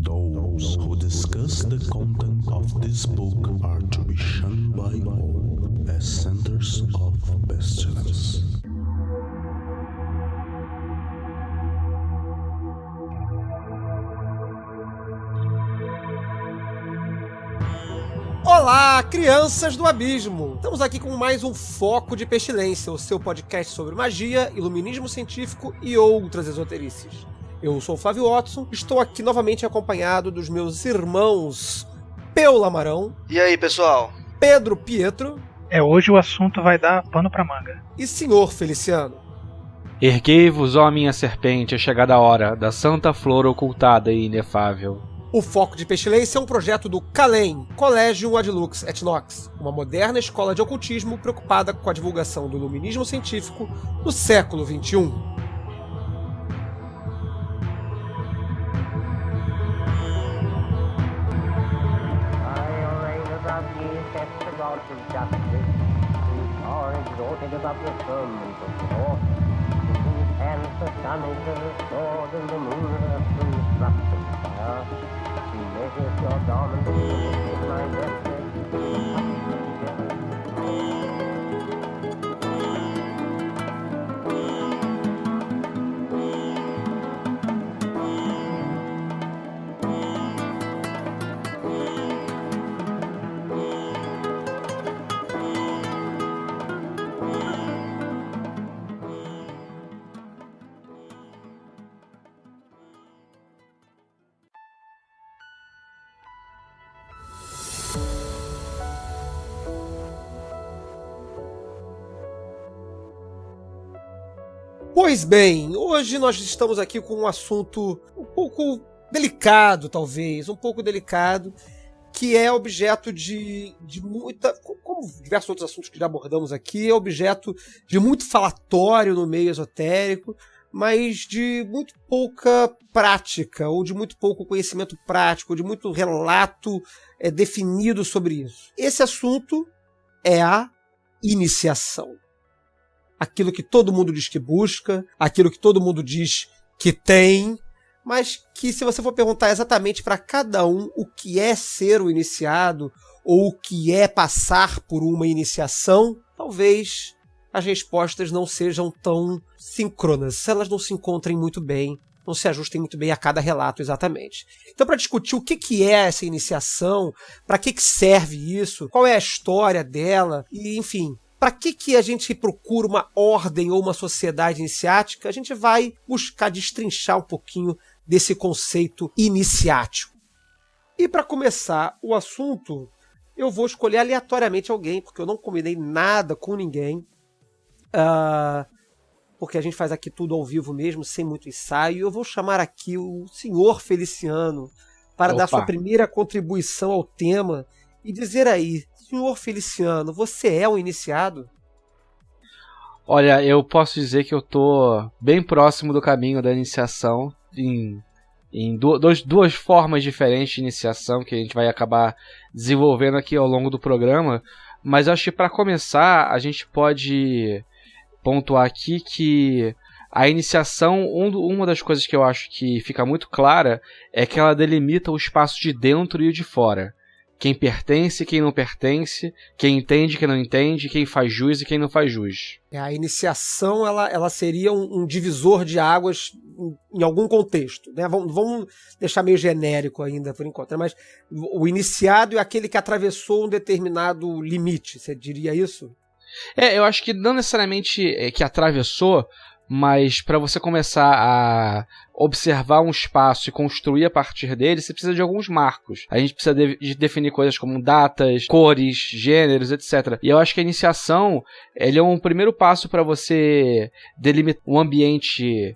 Those who discuss the content of this book are to be shunned by all as centers of pestilence. Olá, crianças do abismo! Estamos aqui com mais um Foco de Pestilência, o seu podcast sobre magia, iluminismo científico e outras esoterices. Eu sou o Flávio Watson, estou aqui novamente acompanhado dos meus irmãos Peu Lamarão. E aí, pessoal? Pedro Pietro. Hoje o assunto vai dar pano pra manga. E Senhor Feliciano. Erguei-vos, ó minha serpente, é chegada a hora da santa flor ocultada e inefável. O Foco de Pestilência é um projeto do CALEM, Collegium Ad Lux et Nox, uma moderna escola de ocultismo preocupada com a divulgação do iluminismo científico no século XXI. Pois bem, hoje nós estamos aqui com um assunto um pouco delicado, talvez, que é objeto de muita, como diversos outros assuntos que já abordamos aqui, é objeto de muito falatório no meio esotérico, mas de muito pouca prática, ou de muito pouco conhecimento prático, ou de muito relato definido sobre isso. Esse assunto é a iniciação. Aquilo que todo mundo diz que busca, aquilo que todo mundo diz que tem, mas que se você for perguntar exatamente para cada um o que é ser o iniciado ou o que é passar por uma iniciação, talvez as respostas não sejam tão síncronas, elas não se encontrem muito bem, não se ajustem muito bem a cada relato exatamente. Então, para discutir o que é essa iniciação, para que serve isso, qual é a história dela, e enfim, para que a gente procura uma ordem ou uma sociedade iniciática, a gente vai buscar destrinchar um pouquinho desse conceito iniciático. E para começar o assunto, eu vou escolher aleatoriamente alguém, porque eu não combinei nada com ninguém, porque a gente faz aqui tudo ao vivo mesmo, sem muito ensaio. Eu vou chamar aqui o senhor Feliciano para dar sua primeira contribuição ao tema e dizer aí, senhor Feliciano, você é um iniciado? Olha, eu posso dizer que eu tô bem próximo do caminho da iniciação, em duas formas diferentes de iniciação que a gente vai acabar desenvolvendo aqui ao longo do programa, mas acho que para começar a gente pode pontuar aqui que a iniciação, uma das coisas que eu acho que fica muito clara é que ela delimita o espaço de dentro e o de fora. Quem pertence, quem não pertence, quem entende, quem não entende, quem faz jus e quem não faz jus. A iniciação ela seria um divisor de águas em algum contexto, né? Vamos deixar meio genérico ainda por enquanto, mas o iniciado é aquele que atravessou um determinado limite, você diria isso? Eu acho que não necessariamente que atravessou, mas para você começar a observar um espaço e construir a partir dele, você precisa de alguns marcos. A gente precisa de definir coisas como datas, cores, gêneros, etc. E eu acho que a iniciação ele é um primeiro passo para você delimitar um ambiente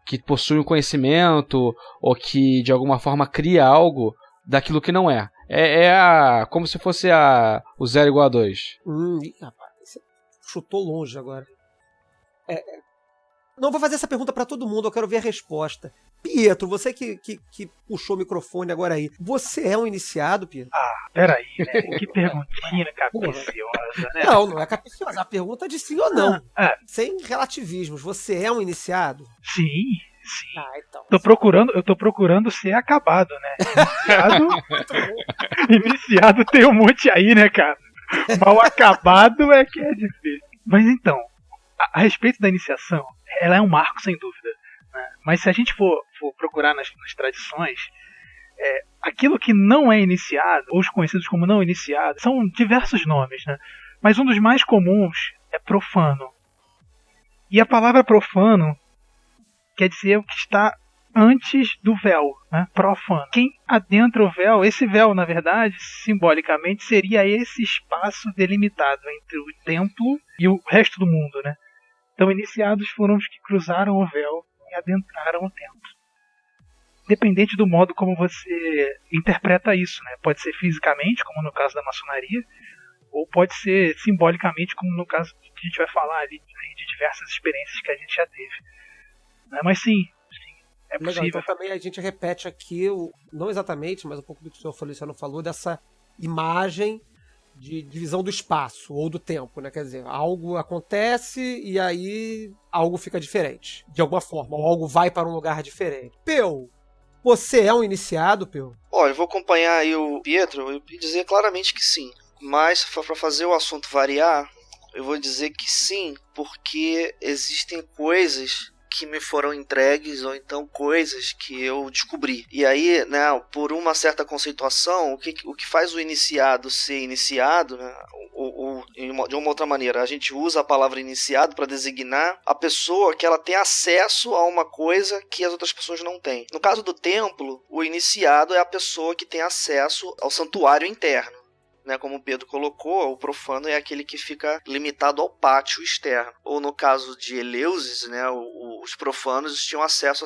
que possui um conhecimento ou que de alguma forma cria algo daquilo que não é. Como se fosse o 0 igual a 2. Rapaz, você chutou longe agora. Não vou fazer essa pergunta pra todo mundo, eu quero ver a resposta. Pietro, você que puxou o microfone agora aí, você é um iniciado, Pietro? Peraí, né? Que perguntinha capciosa, né? Não é capciosa, a pergunta é de sim ou não. Sem relativismos, você é um iniciado? Sim. Então. Eu tô procurando ser acabado, né? Iniciado tem um monte aí, né, cara? Mal acabado é que é difícil. Mas então, a respeito da iniciação, ela é um marco, sem dúvida. Né? Mas se a gente for procurar nas tradições, aquilo que não é iniciado, ou os conhecidos como não iniciado, são diversos nomes, né? Mas um dos mais comuns é profano. E a palavra profano quer dizer o que está antes do véu, né? Profano. Quem adentra o véu, esse véu, na verdade, simbolicamente, seria esse espaço delimitado entre o templo e o resto do mundo, né? Então, iniciados foram os que cruzaram o véu e adentraram o templo. Dependente do modo como você interpreta isso, né? Pode ser fisicamente, como no caso da maçonaria, ou pode ser simbolicamente, como no caso que a gente vai falar ali de diversas experiências que a gente já teve. Né? Mas sim, é possível. Legal, então também a gente repete aqui, não exatamente, mas um pouco do que o senhor Feliciano falou, dessa imagem de divisão do espaço ou do tempo, né? Quer dizer, algo acontece e aí algo fica diferente, de alguma forma, ou algo vai para um lugar diferente. Peu, você é um iniciado, Peu? Olha, eu vou acompanhar aí o Pietro e dizer claramente que sim. Mas, para fazer o assunto variar, eu vou dizer que sim, porque existem coisas que me foram entregues, ou então coisas que eu descobri. E aí, né, por uma certa conceituação, o que faz o iniciado ser iniciado, né, ou de uma outra maneira, a gente usa a palavra iniciado para designar a pessoa que ela tem acesso a uma coisa que as outras pessoas não têm. No caso do templo, o iniciado é a pessoa que tem acesso ao santuário interno. Né, como o Pedro colocou, o profano é aquele que fica limitado ao pátio externo. Ou no caso de Eleusis, né, os profanos tinham acesso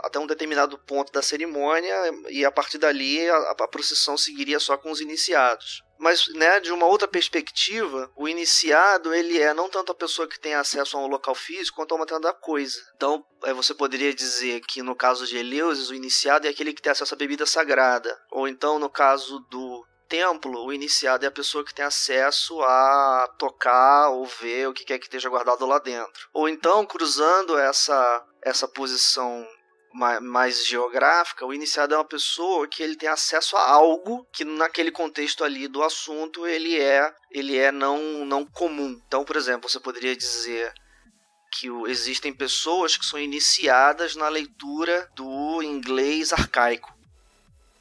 até um determinado ponto da cerimônia e a partir dali a procissão seguiria só com os iniciados. Mas, né, de uma outra perspectiva, o iniciado ele é não tanto a pessoa que tem acesso a um local físico, quanto a uma determinada coisa. Então, você poderia dizer que no caso de Eleusis, o iniciado é aquele que tem acesso à bebida sagrada. Ou então, no caso do templo, o iniciado é a pessoa que tem acesso a tocar ou ver o que quer que esteja guardado lá dentro. Ou então, cruzando essa posição mais geográfica, o iniciado é uma pessoa que ele tem acesso a algo que naquele contexto ali do assunto ele é não comum. Então, por exemplo, você poderia dizer que existem pessoas que são iniciadas na leitura do inglês arcaico.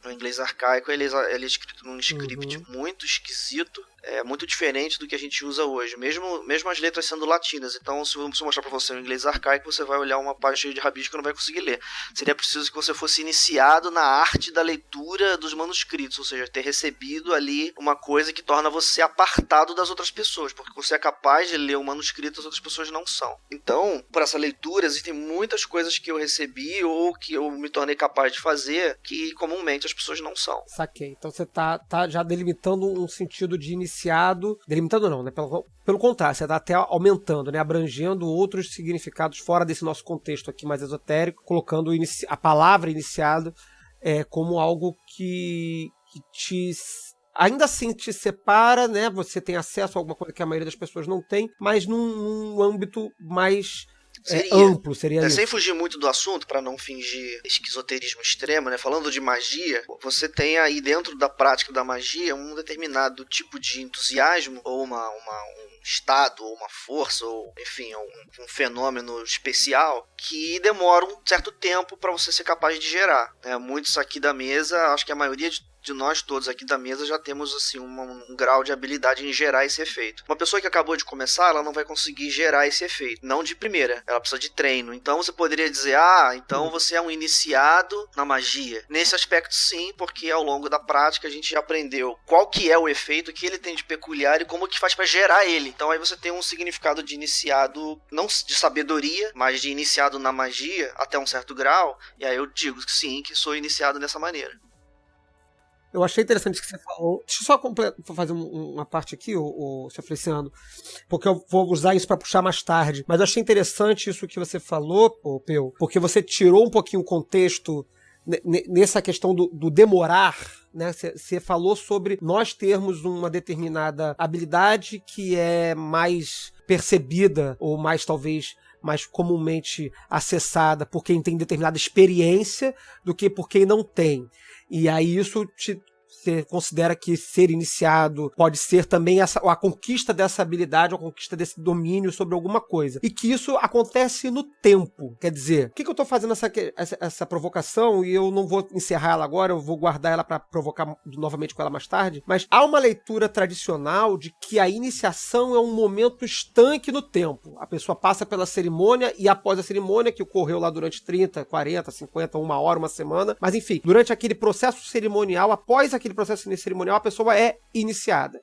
O inglês arcaico ele é escrito num script muito esquisito, muito diferente do que a gente usa hoje, mesmo as letras sendo latinas. Então, se eu mostrar para você o inglês arcaico, você vai olhar uma página cheia de rabisco e não vai conseguir ler. Seria preciso que você fosse iniciado na arte da leitura dos manuscritos, ou seja, ter recebido ali uma coisa que torna você apartado das outras pessoas, porque você é capaz de ler o manuscrito, as outras pessoas não são. Então, por essa leitura, existem muitas coisas que eu recebi ou que eu me tornei capaz de fazer que comumente as pessoas não são. Saquei. Então você tá já delimitando um sentido de iniciado. Delimitando não, né? Pelo contrário, você tá até aumentando, né? Abrangendo outros significados fora desse nosso contexto aqui mais esotérico, colocando a palavra iniciado como algo que te... ainda assim te separa, né? Você tem acesso a alguma coisa que a maioria das pessoas não tem, mas num âmbito mais... amplo, seria isso. Sem fugir muito do assunto, para não fingir esquizoterismo extremo, né? Falando de magia, você tem aí dentro da prática da magia um determinado tipo de entusiasmo, ou um estado, ou uma força, ou enfim, um fenômeno especial que demora um certo tempo para você ser capaz de gerar. Muitos aqui da mesa, acho que a maioria de nós todos aqui da mesa já temos assim um grau de habilidade em gerar esse efeito. Uma pessoa que acabou de começar, ela não vai conseguir gerar esse efeito, não de primeira, ela precisa de treino. Então você poderia dizer, então você é um iniciado na magia. Nesse aspecto sim, porque ao longo da prática a gente já aprendeu qual que é o efeito, o que ele tem de peculiar e como que faz para gerar ele. Então aí você tem um significado de iniciado, não de sabedoria, mas de iniciado na magia até um certo grau, e aí eu digo que sim, que sou iniciado dessa maneira. Eu achei interessante o que você falou. Deixa eu só fazer uma parte aqui, o Sr. Feliciano, porque eu vou usar isso para puxar mais tarde. Mas eu achei interessante isso que você falou, Peu, porque você tirou um pouquinho o contexto nessa questão do demorar, né? Você falou sobre nós termos uma determinada habilidade que é mais percebida, ou mais talvez mais comumente acessada por quem tem determinada experiência do que por quem não tem. E aí você considera que ser iniciado pode ser também a conquista dessa habilidade, a conquista desse domínio sobre alguma coisa. E que isso acontece no tempo. Quer dizer, por que eu estou fazendo essa provocação e eu não vou encerrar ela agora, eu vou guardar ela para provocar novamente com ela mais tarde? Mas há uma leitura tradicional de que a iniciação é um momento estanque no tempo. A pessoa passa pela cerimônia e após a cerimônia, que ocorreu lá durante 30, 40, 50, uma hora, uma semana, mas enfim, durante aquele processo cerimonial, após aquele processo cerimonial, a pessoa é iniciada.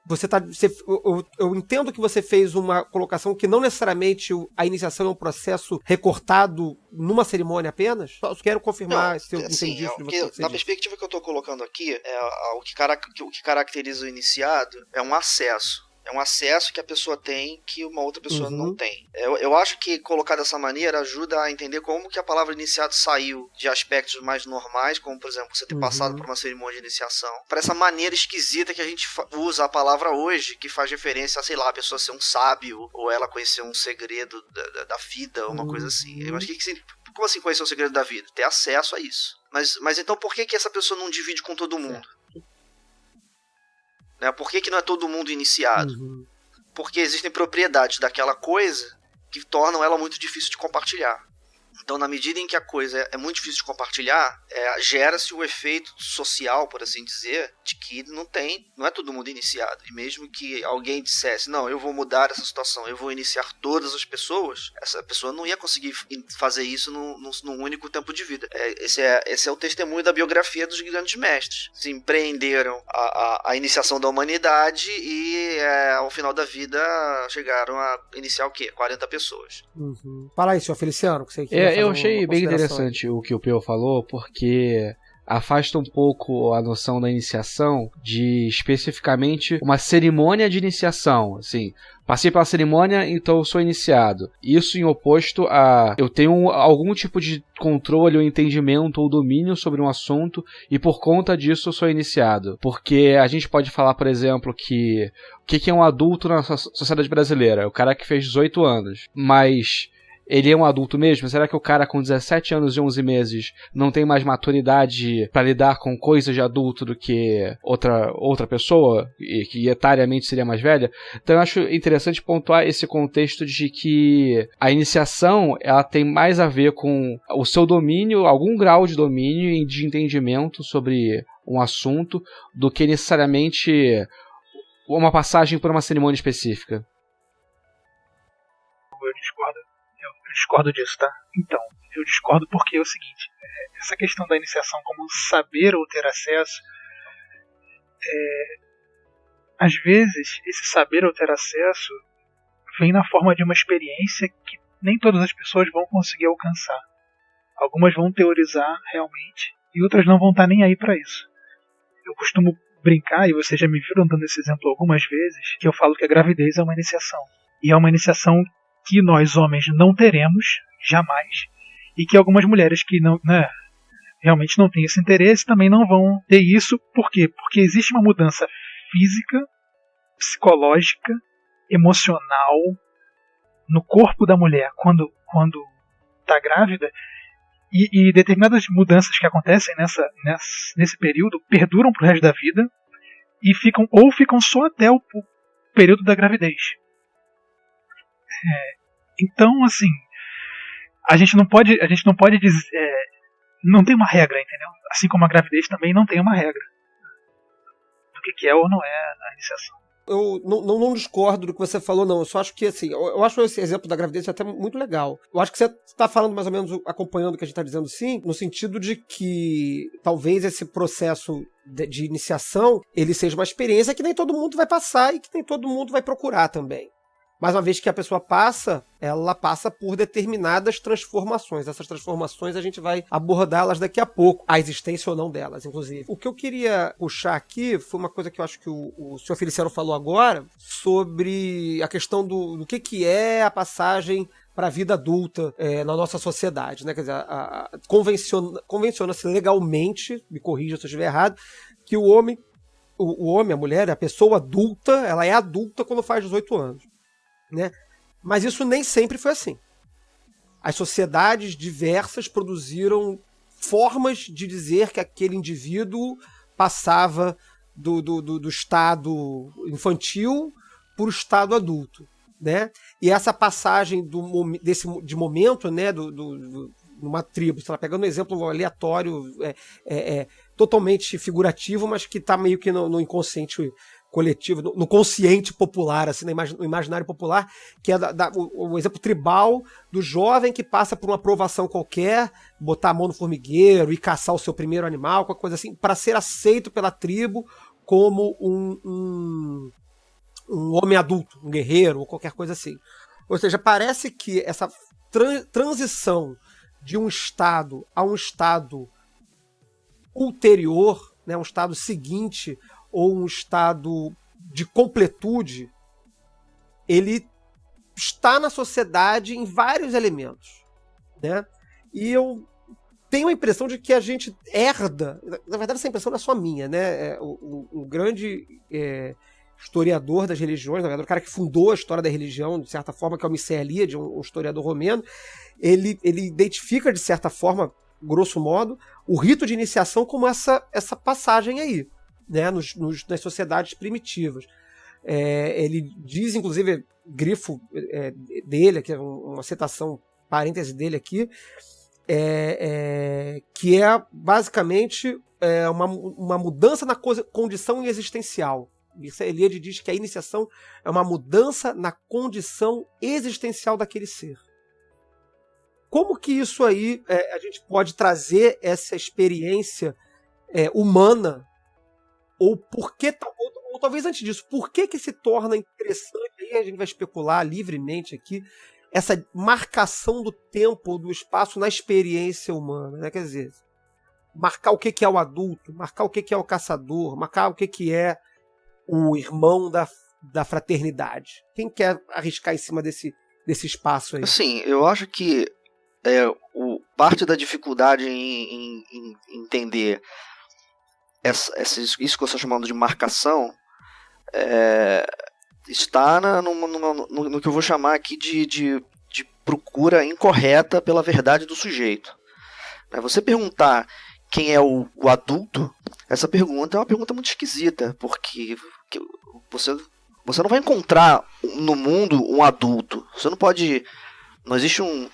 Eu entendo que você fez uma colocação que não necessariamente a iniciação é um processo recortado numa cerimônia apenas. Só quero confirmar se eu entendi isso de você. Na perspectiva que eu estou colocando aqui, o que caracteriza o iniciado é um acesso. É um acesso que a pessoa tem que uma outra pessoa não tem. Eu acho que colocar dessa maneira ajuda a entender como que a palavra iniciado saiu de aspectos mais normais, como, por exemplo, você ter passado por uma cerimônia de iniciação, para essa maneira esquisita que a gente usa a palavra hoje, que faz referência a, sei lá, a pessoa ser um sábio, ou ela conhecer um segredo da vida, ou uma coisa assim. Eu acho que como assim conhecer o segredo da vida? Ter acesso a isso. Mas então por que essa pessoa não divide com todo mundo? Por que não é todo mundo iniciado? Porque existem propriedades daquela coisa que tornam ela muito difícil de compartilhar. Então, na medida em que a coisa é muito difícil de compartilhar, gera-se o efeito social, por assim dizer, de que não é todo mundo iniciado. E mesmo que alguém dissesse, não, eu vou mudar essa situação, eu vou iniciar todas as pessoas, essa pessoa não ia conseguir fazer isso num único tempo de vida. Esse é o testemunho da biografia dos grandes mestres. Se empreenderam a iniciação da humanidade e, ao final da vida, chegaram a iniciar o quê? 40 pessoas. Fala aí, senhor Feliciano, que você eu achei bem interessante o que o Peu falou, porque afasta um pouco a noção da iniciação de especificamente uma cerimônia de iniciação, assim, passei pela cerimônia, então eu sou iniciado. Isso em oposto a eu tenho algum tipo de controle ou entendimento ou domínio sobre um assunto e por conta disso eu sou iniciado. Porque a gente pode falar, por exemplo, que o que é um adulto na sociedade brasileira? É o cara que fez 18 anos, mas ele é um adulto mesmo? Será que o cara com 17 anos e 11 meses não tem mais maturidade para lidar com coisas de adulto do que outra pessoa, e que etariamente seria mais velha? Então eu acho interessante pontuar esse contexto de que a iniciação ela tem mais a ver com o seu domínio, algum grau de domínio e de entendimento sobre um assunto, do que necessariamente uma passagem por uma cerimônia específica. Eu discordo disso, tá? Então, eu discordo porque é o seguinte, essa questão da iniciação como saber ou ter acesso, às vezes esse saber ou ter acesso vem na forma de uma experiência que nem todas as pessoas vão conseguir alcançar. Algumas vão teorizar realmente e outras não vão estar nem aí para isso. Eu costumo brincar, e vocês já me viram dando esse exemplo algumas vezes, que eu falo que a gravidez é uma iniciação. E é uma iniciação que nós homens não teremos, jamais, e que algumas mulheres que não, realmente não têm esse interesse também não vão ter isso. Por quê? Porque existe uma mudança física, psicológica, emocional no corpo da mulher quando está grávida, e determinadas mudanças que acontecem nesse período perduram para o resto da vida e ficam só até o período da gravidez. Então, assim, a gente não pode dizer, não tem uma regra, entendeu? Assim como a gravidez também não tem uma regra do que é ou não é a iniciação. Eu não discordo do que você falou, não. Eu só acho que, assim, eu acho esse exemplo da gravidez até muito legal. Eu acho que você está falando mais ou menos, acompanhando o que a gente está dizendo, sim, no sentido de que talvez esse processo de iniciação, ele seja uma experiência que nem todo mundo vai passar e que nem todo mundo vai procurar também. Mas uma vez que a pessoa passa, ela passa por determinadas transformações. Essas transformações a gente vai abordá-las daqui a pouco. A existência ou não delas, inclusive. O que eu queria puxar aqui foi uma coisa que eu acho que o senhor Feliciano falou agora, sobre a questão do que é a passagem para a vida adulta na nossa sociedade, né? Quer dizer, convenciona-se legalmente, me corrija se eu estiver errado, que o homem, a mulher, a pessoa adulta, ela é adulta quando faz 18 anos. Né? Mas isso nem sempre foi assim. as sociedades diversas produziram formas de dizer que aquele indivíduo passava do estado infantil para o estado adulto, né? E essa passagem de momento, né, numa tribo, sei lá, pegando um exemplo aleatório, totalmente figurativo, mas que está meio que no inconsciente coletivo, no consciente popular, assim, no imaginário popular, que é o exemplo tribal do jovem que passa por uma provação qualquer, botar a mão no formigueiro e caçar o seu primeiro animal, qualquer coisa assim, para ser aceito pela tribo como um homem adulto, um guerreiro ou qualquer coisa assim. Ou seja, parece que essa transição de um estado a um estado ulterior, né, um estado seguinte ou um estado de completude, ele está na sociedade em vários elementos, né? E eu tenho a impressão de que a gente herda, na verdade essa impressão não é só minha, né? O grande historiador das religiões, na verdade o cara que fundou a história da religião, de certa forma, que é o Mircea Eliade, um historiador romeno, ele identifica de certa forma, grosso modo, o rito de iniciação como essa passagem aí, né, nas sociedades primitivas. Ele diz, inclusive, grifo dele, que é uma citação, parêntese dele aqui, que é basicamente uma mudança na condição existencial. Eliade diz que a iniciação é uma mudança na condição existencial daquele ser. Como que isso aí a gente pode trazer essa experiência humana? Ou por que, ou talvez antes disso, por que se torna interessante, aí a gente vai especular livremente aqui, essa marcação do tempo ou do espaço na experiência humana, né? Quer dizer, marcar o que é o adulto, marcar o que é o caçador, marcar o que é o irmão da fraternidade. Quem quer arriscar em cima desse espaço aí? Assim, eu acho que parte da dificuldade em entender isso que eu estou chamando de marcação está no que eu vou chamar aqui de procura incorreta pela verdade do sujeito. Você perguntar quem é o adulto, essa pergunta é uma pergunta muito esquisita, porque você não vai encontrar no mundo um adulto. Você não pode... Não existe um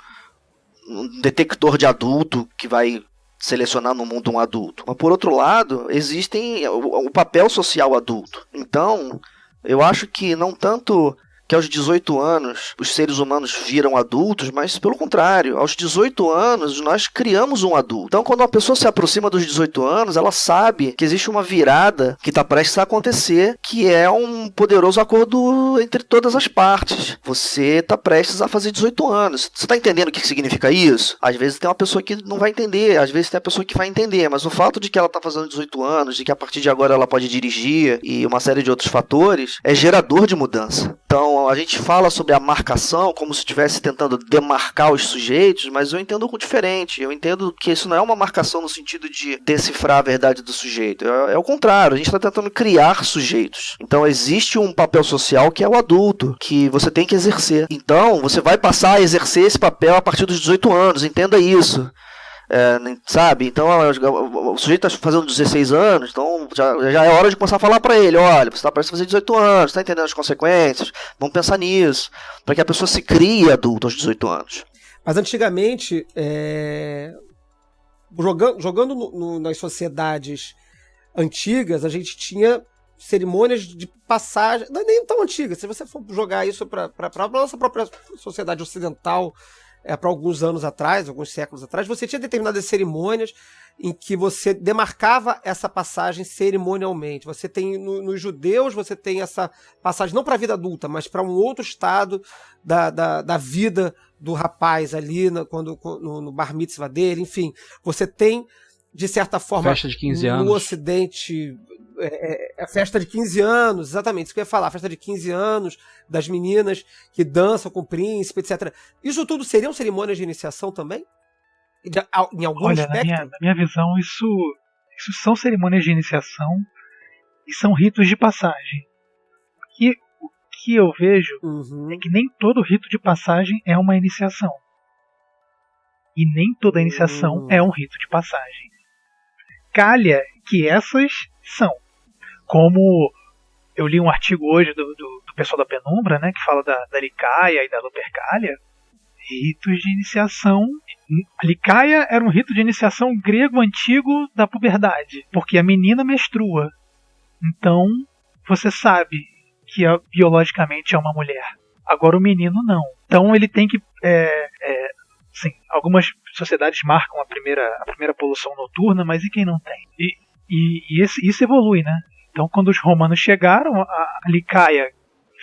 detector de adulto que vai selecionar no mundo um adulto. Mas, por outro lado, existem o papel social adulto. Então, eu acho que não tanto que aos 18 anos os seres humanos viram adultos, mas pelo contrário, aos 18 anos nós criamos um adulto. Então, quando uma pessoa se aproxima dos 18 anos, ela sabe que existe uma virada que está prestes a acontecer, que é um poderoso acordo entre todas as partes. Você está prestes a fazer 18 anos. Você está entendendo o que significa isso? Às vezes tem uma pessoa que não vai entender, às vezes tem a pessoa que vai entender, mas o fato de que ela está fazendo 18 anos, de que a partir de agora ela pode dirigir e uma série de outros fatores, é gerador de mudança. Então, a gente fala sobre a marcação como se estivesse tentando demarcar os sujeitos, mas eu entendo diferente. Eu entendo que isso não é uma marcação no sentido de decifrar a verdade do sujeito. É o contrário, a gente está tentando criar sujeitos. Então existe um papel social que é o adulto, que você tem que exercer. Então você vai passar a exercer esse papel a partir dos 18 anos, entenda isso. Sabe? Então o sujeito está fazendo 16 anos, então já é hora de começar a falar para ele: olha, você está prestes a fazer 18 anos, está entendendo as consequências? Vamos pensar nisso, para que a pessoa se crie adulto aos 18 anos. Mas antigamente, jogando nas sociedades antigas, a gente tinha cerimônias de passagem, não é nem tão antigas. Se você for jogar isso para a nossa própria sociedade ocidental, para alguns anos atrás, alguns séculos atrás, você tinha determinadas cerimônias em que você demarcava essa passagem cerimonialmente. Você tem, nos judeus, você tem essa passagem não para a vida adulta, mas para um outro estado da vida do rapaz ali, no bar mitzvah dele, enfim. Você tem, de certa forma, festa de 15 anos. No Ocidente, a festa de 15 anos, exatamente, isso que eu ia falar, a festa de 15 anos das meninas que dançam com o príncipe, etc. Isso tudo seriam cerimônias de iniciação também? Em algum aspecto? Na minha visão, isso são cerimônias de iniciação e são ritos de passagem. E o que eu vejo é que nem todo rito de passagem é uma iniciação. E nem toda iniciação é um rito de passagem. Calha que essas são. Como eu li um artigo hoje do pessoal da Penumbra, né, que fala da Licaia e da Lupercalia, ritos de iniciação. A Licaia era um rito de iniciação grego antigo da puberdade, porque a menina menstrua. Então, você sabe que biologicamente é uma mulher. Agora o menino não. Então ele tem que... sim, algumas sociedades marcam a primeira poluição noturna, mas e quem não tem? E isso evolui, né? Então quando os romanos chegaram, a Licaia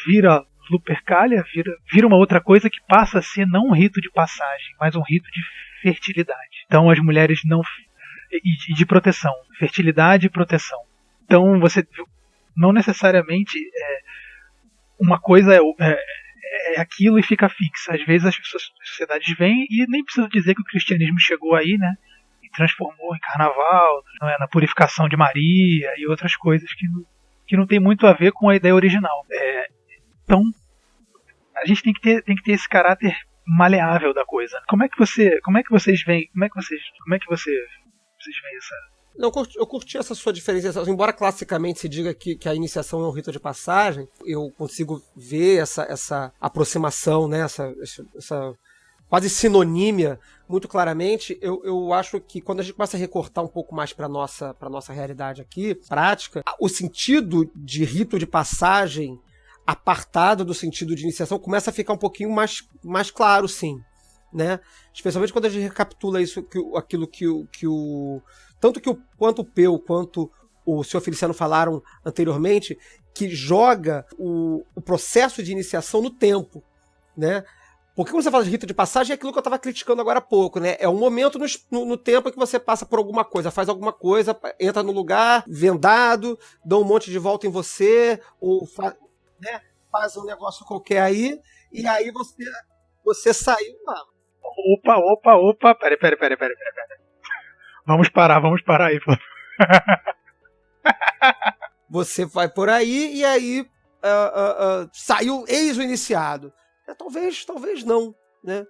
vira Lupercalia, vira uma outra coisa que passa a ser não um rito de passagem, mas um rito de fertilidade. Então as mulheres não... E de proteção. Fertilidade e proteção. Então você... Não necessariamente uma coisa é aquilo e fica fixa. Às vezes as sociedades vêm, e nem preciso dizer que o cristianismo chegou aí, né, e transformou em carnaval, na purificação de Maria e outras coisas que não tem muito a ver com a ideia original. Então a gente tem que ter esse caráter maleável da coisa. Como é que vocês veem essa... Não, eu curti essa sua diferenciação. Embora classicamente se diga que a iniciação é um rito de passagem, eu consigo ver essa aproximação, né, essa quase sinonímia muito claramente. Eu acho que quando a gente começa a recortar um pouco mais para nossa realidade aqui, prática, o sentido de rito de passagem apartado do sentido de iniciação começa a ficar um pouquinho mais claro, sim, né? Especialmente quando a gente recapitula aquilo que quanto o Peu quanto o Sr. Feliciano falaram anteriormente, que joga o processo de iniciação no tempo, né? Porque quando você fala de rito de passagem, é aquilo que eu estava criticando agora há pouco, né? É um momento no tempo que você passa por alguma coisa, faz alguma coisa, entra no lugar, vendado, dá um monte de volta em você, ou faz um negócio qualquer aí, e aí você saiu lá. Opa, pera. Vamos parar aí, pô. Você vai por aí e aí saiu eis o iniciado. Talvez não, né?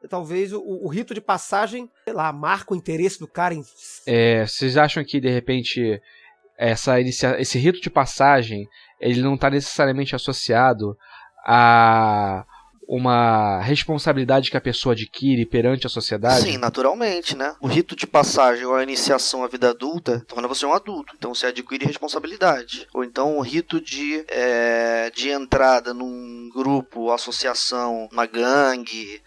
Talvez o rito de passagem, sei lá, marca o interesse do cara em... Vocês acham que, de repente, esse rito de passagem, ele não está necessariamente associado a uma responsabilidade que a pessoa adquire perante a sociedade? Sim, naturalmente, né? O rito de passagem ou a iniciação à vida adulta torna você um adulto, então você adquire responsabilidade. Ou então o rito de entrada num grupo, associação, uma gangue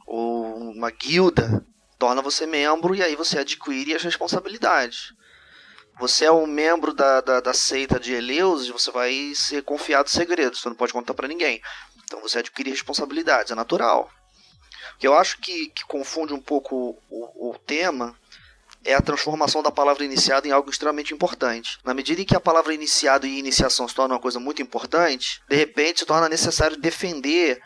ou uma guilda torna você membro, e aí você adquire as responsabilidades. Você é um membro da seita de Eleusis, você vai ser confiado segredos, você não pode contar pra ninguém. Então você adquire responsabilidades, é natural. O que eu acho que confunde um pouco o tema é a transformação da palavra iniciado em algo extremamente importante. Na medida em que a palavra iniciado e iniciação se torna uma coisa muito importante, de repente se torna necessário defender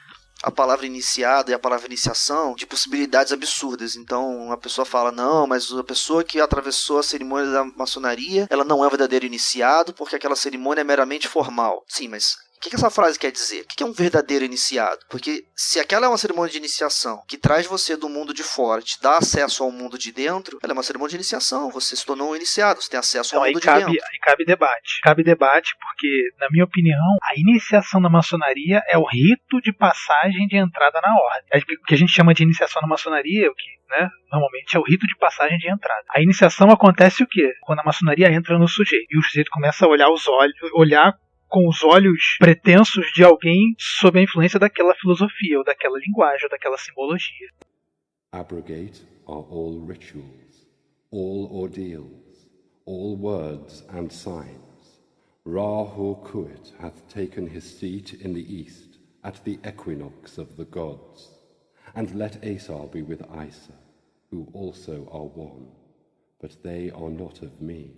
a palavra iniciado e a palavra iniciação de possibilidades absurdas. Então a pessoa fala, não, mas a pessoa que atravessou a cerimônia da maçonaria, ela não é um verdadeiro iniciado porque aquela cerimônia é meramente formal. Sim, mas o que essa frase quer dizer? O que é um verdadeiro iniciado? Porque se aquela é uma cerimônia de iniciação que traz você do mundo de fora, te dá acesso ao mundo de dentro, ela é uma cerimônia de iniciação, você se tornou um iniciado, você tem acesso ao mundo de dentro. Aí cabe debate. Cabe debate porque, na minha opinião, a iniciação na maçonaria é o rito de passagem de entrada na ordem. O que a gente chama de iniciação na maçonaria, o que, né, normalmente é o rito de passagem de entrada. A iniciação acontece o quê? Quando a maçonaria entra no sujeito. E o sujeito começa a olhar com os olhos pretensos de alguém sob a influência daquela filosofia, ou daquela linguagem, ou daquela simbologia. Abrogate are all rituals, all ordeals, all words and signs. Ra-Hoor-Khuit hath taken his seat in the east, at the equinox of the gods. And let Asar be with Isa, who also are one, but they are not of me.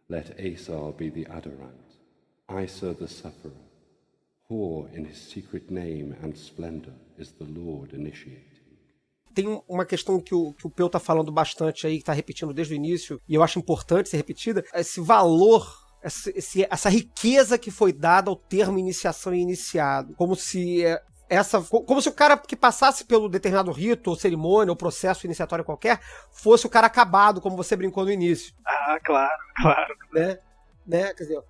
Let Asar be the adorant, Isa the sufferer. Hor in his secret name and splendor is the Lord initiating. Tem uma questão que o Peu tá falando bastante aí, que tá repetindo desde o início, e eu acho importante ser repetida, esse valor, essa riqueza que foi dada ao termo iniciação e iniciado. Como se como se o cara que passasse pelo determinado rito, ou cerimônia, ou processo iniciatório qualquer, fosse o cara acabado, como você brincou no início. Ah, claro. Né? Quer dizer,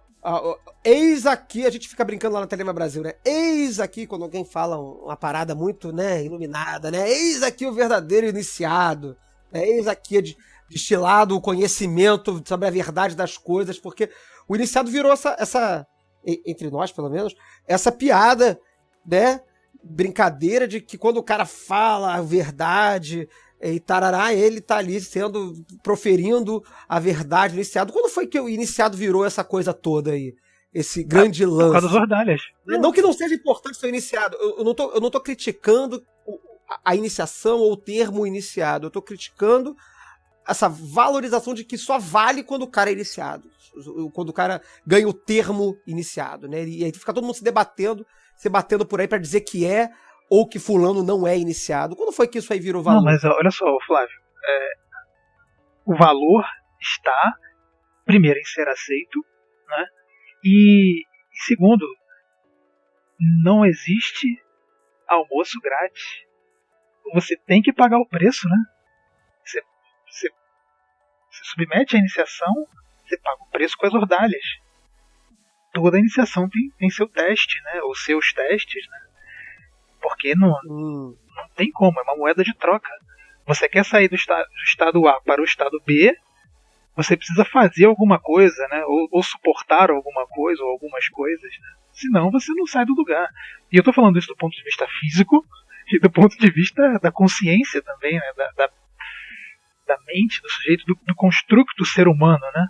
eis aqui, a gente fica brincando lá na Telema Brasil, né? Eis aqui, quando alguém fala uma parada muito, né, iluminada, né? Eis aqui o verdadeiro iniciado, né? Eis aqui destilado o conhecimento sobre a verdade das coisas, porque o iniciado virou essa entre nós, pelo menos, essa piada, né? Brincadeira de que quando o cara fala a verdade e tarará, ele tá ali proferindo a verdade do iniciado. Quando foi que o iniciado virou essa coisa toda aí? Esse grande lance. Por causa das ordalhas. Não que não seja importante ser iniciado. Eu não tô criticando a iniciação ou o termo iniciado. Eu tô criticando essa valorização de que só vale quando o cara é iniciado. Quando o cara ganha o termo iniciado, né? E aí fica todo mundo se batendo por aí pra dizer que é ou que fulano não é iniciado. Quando foi que isso aí virou valor? Não, mas olha só, Flávio. O valor está, primeiro, em ser aceito, né? E segundo, não existe almoço grátis. Você tem que pagar o preço, né? Você submete à iniciação, você paga o preço com as ordalhas. Toda iniciação tem seu teste, né? Ou seus testes, né? Porque não tem como, é uma moeda de troca. Você quer sair do estado A para o estado B, você precisa fazer alguma coisa, né? Ou suportar alguma coisa, ou algumas coisas, né? Senão você não sai do lugar. E eu estou falando isso do ponto de vista físico e do ponto de vista da consciência também, né? Da mente do sujeito, do construto ser humano, né?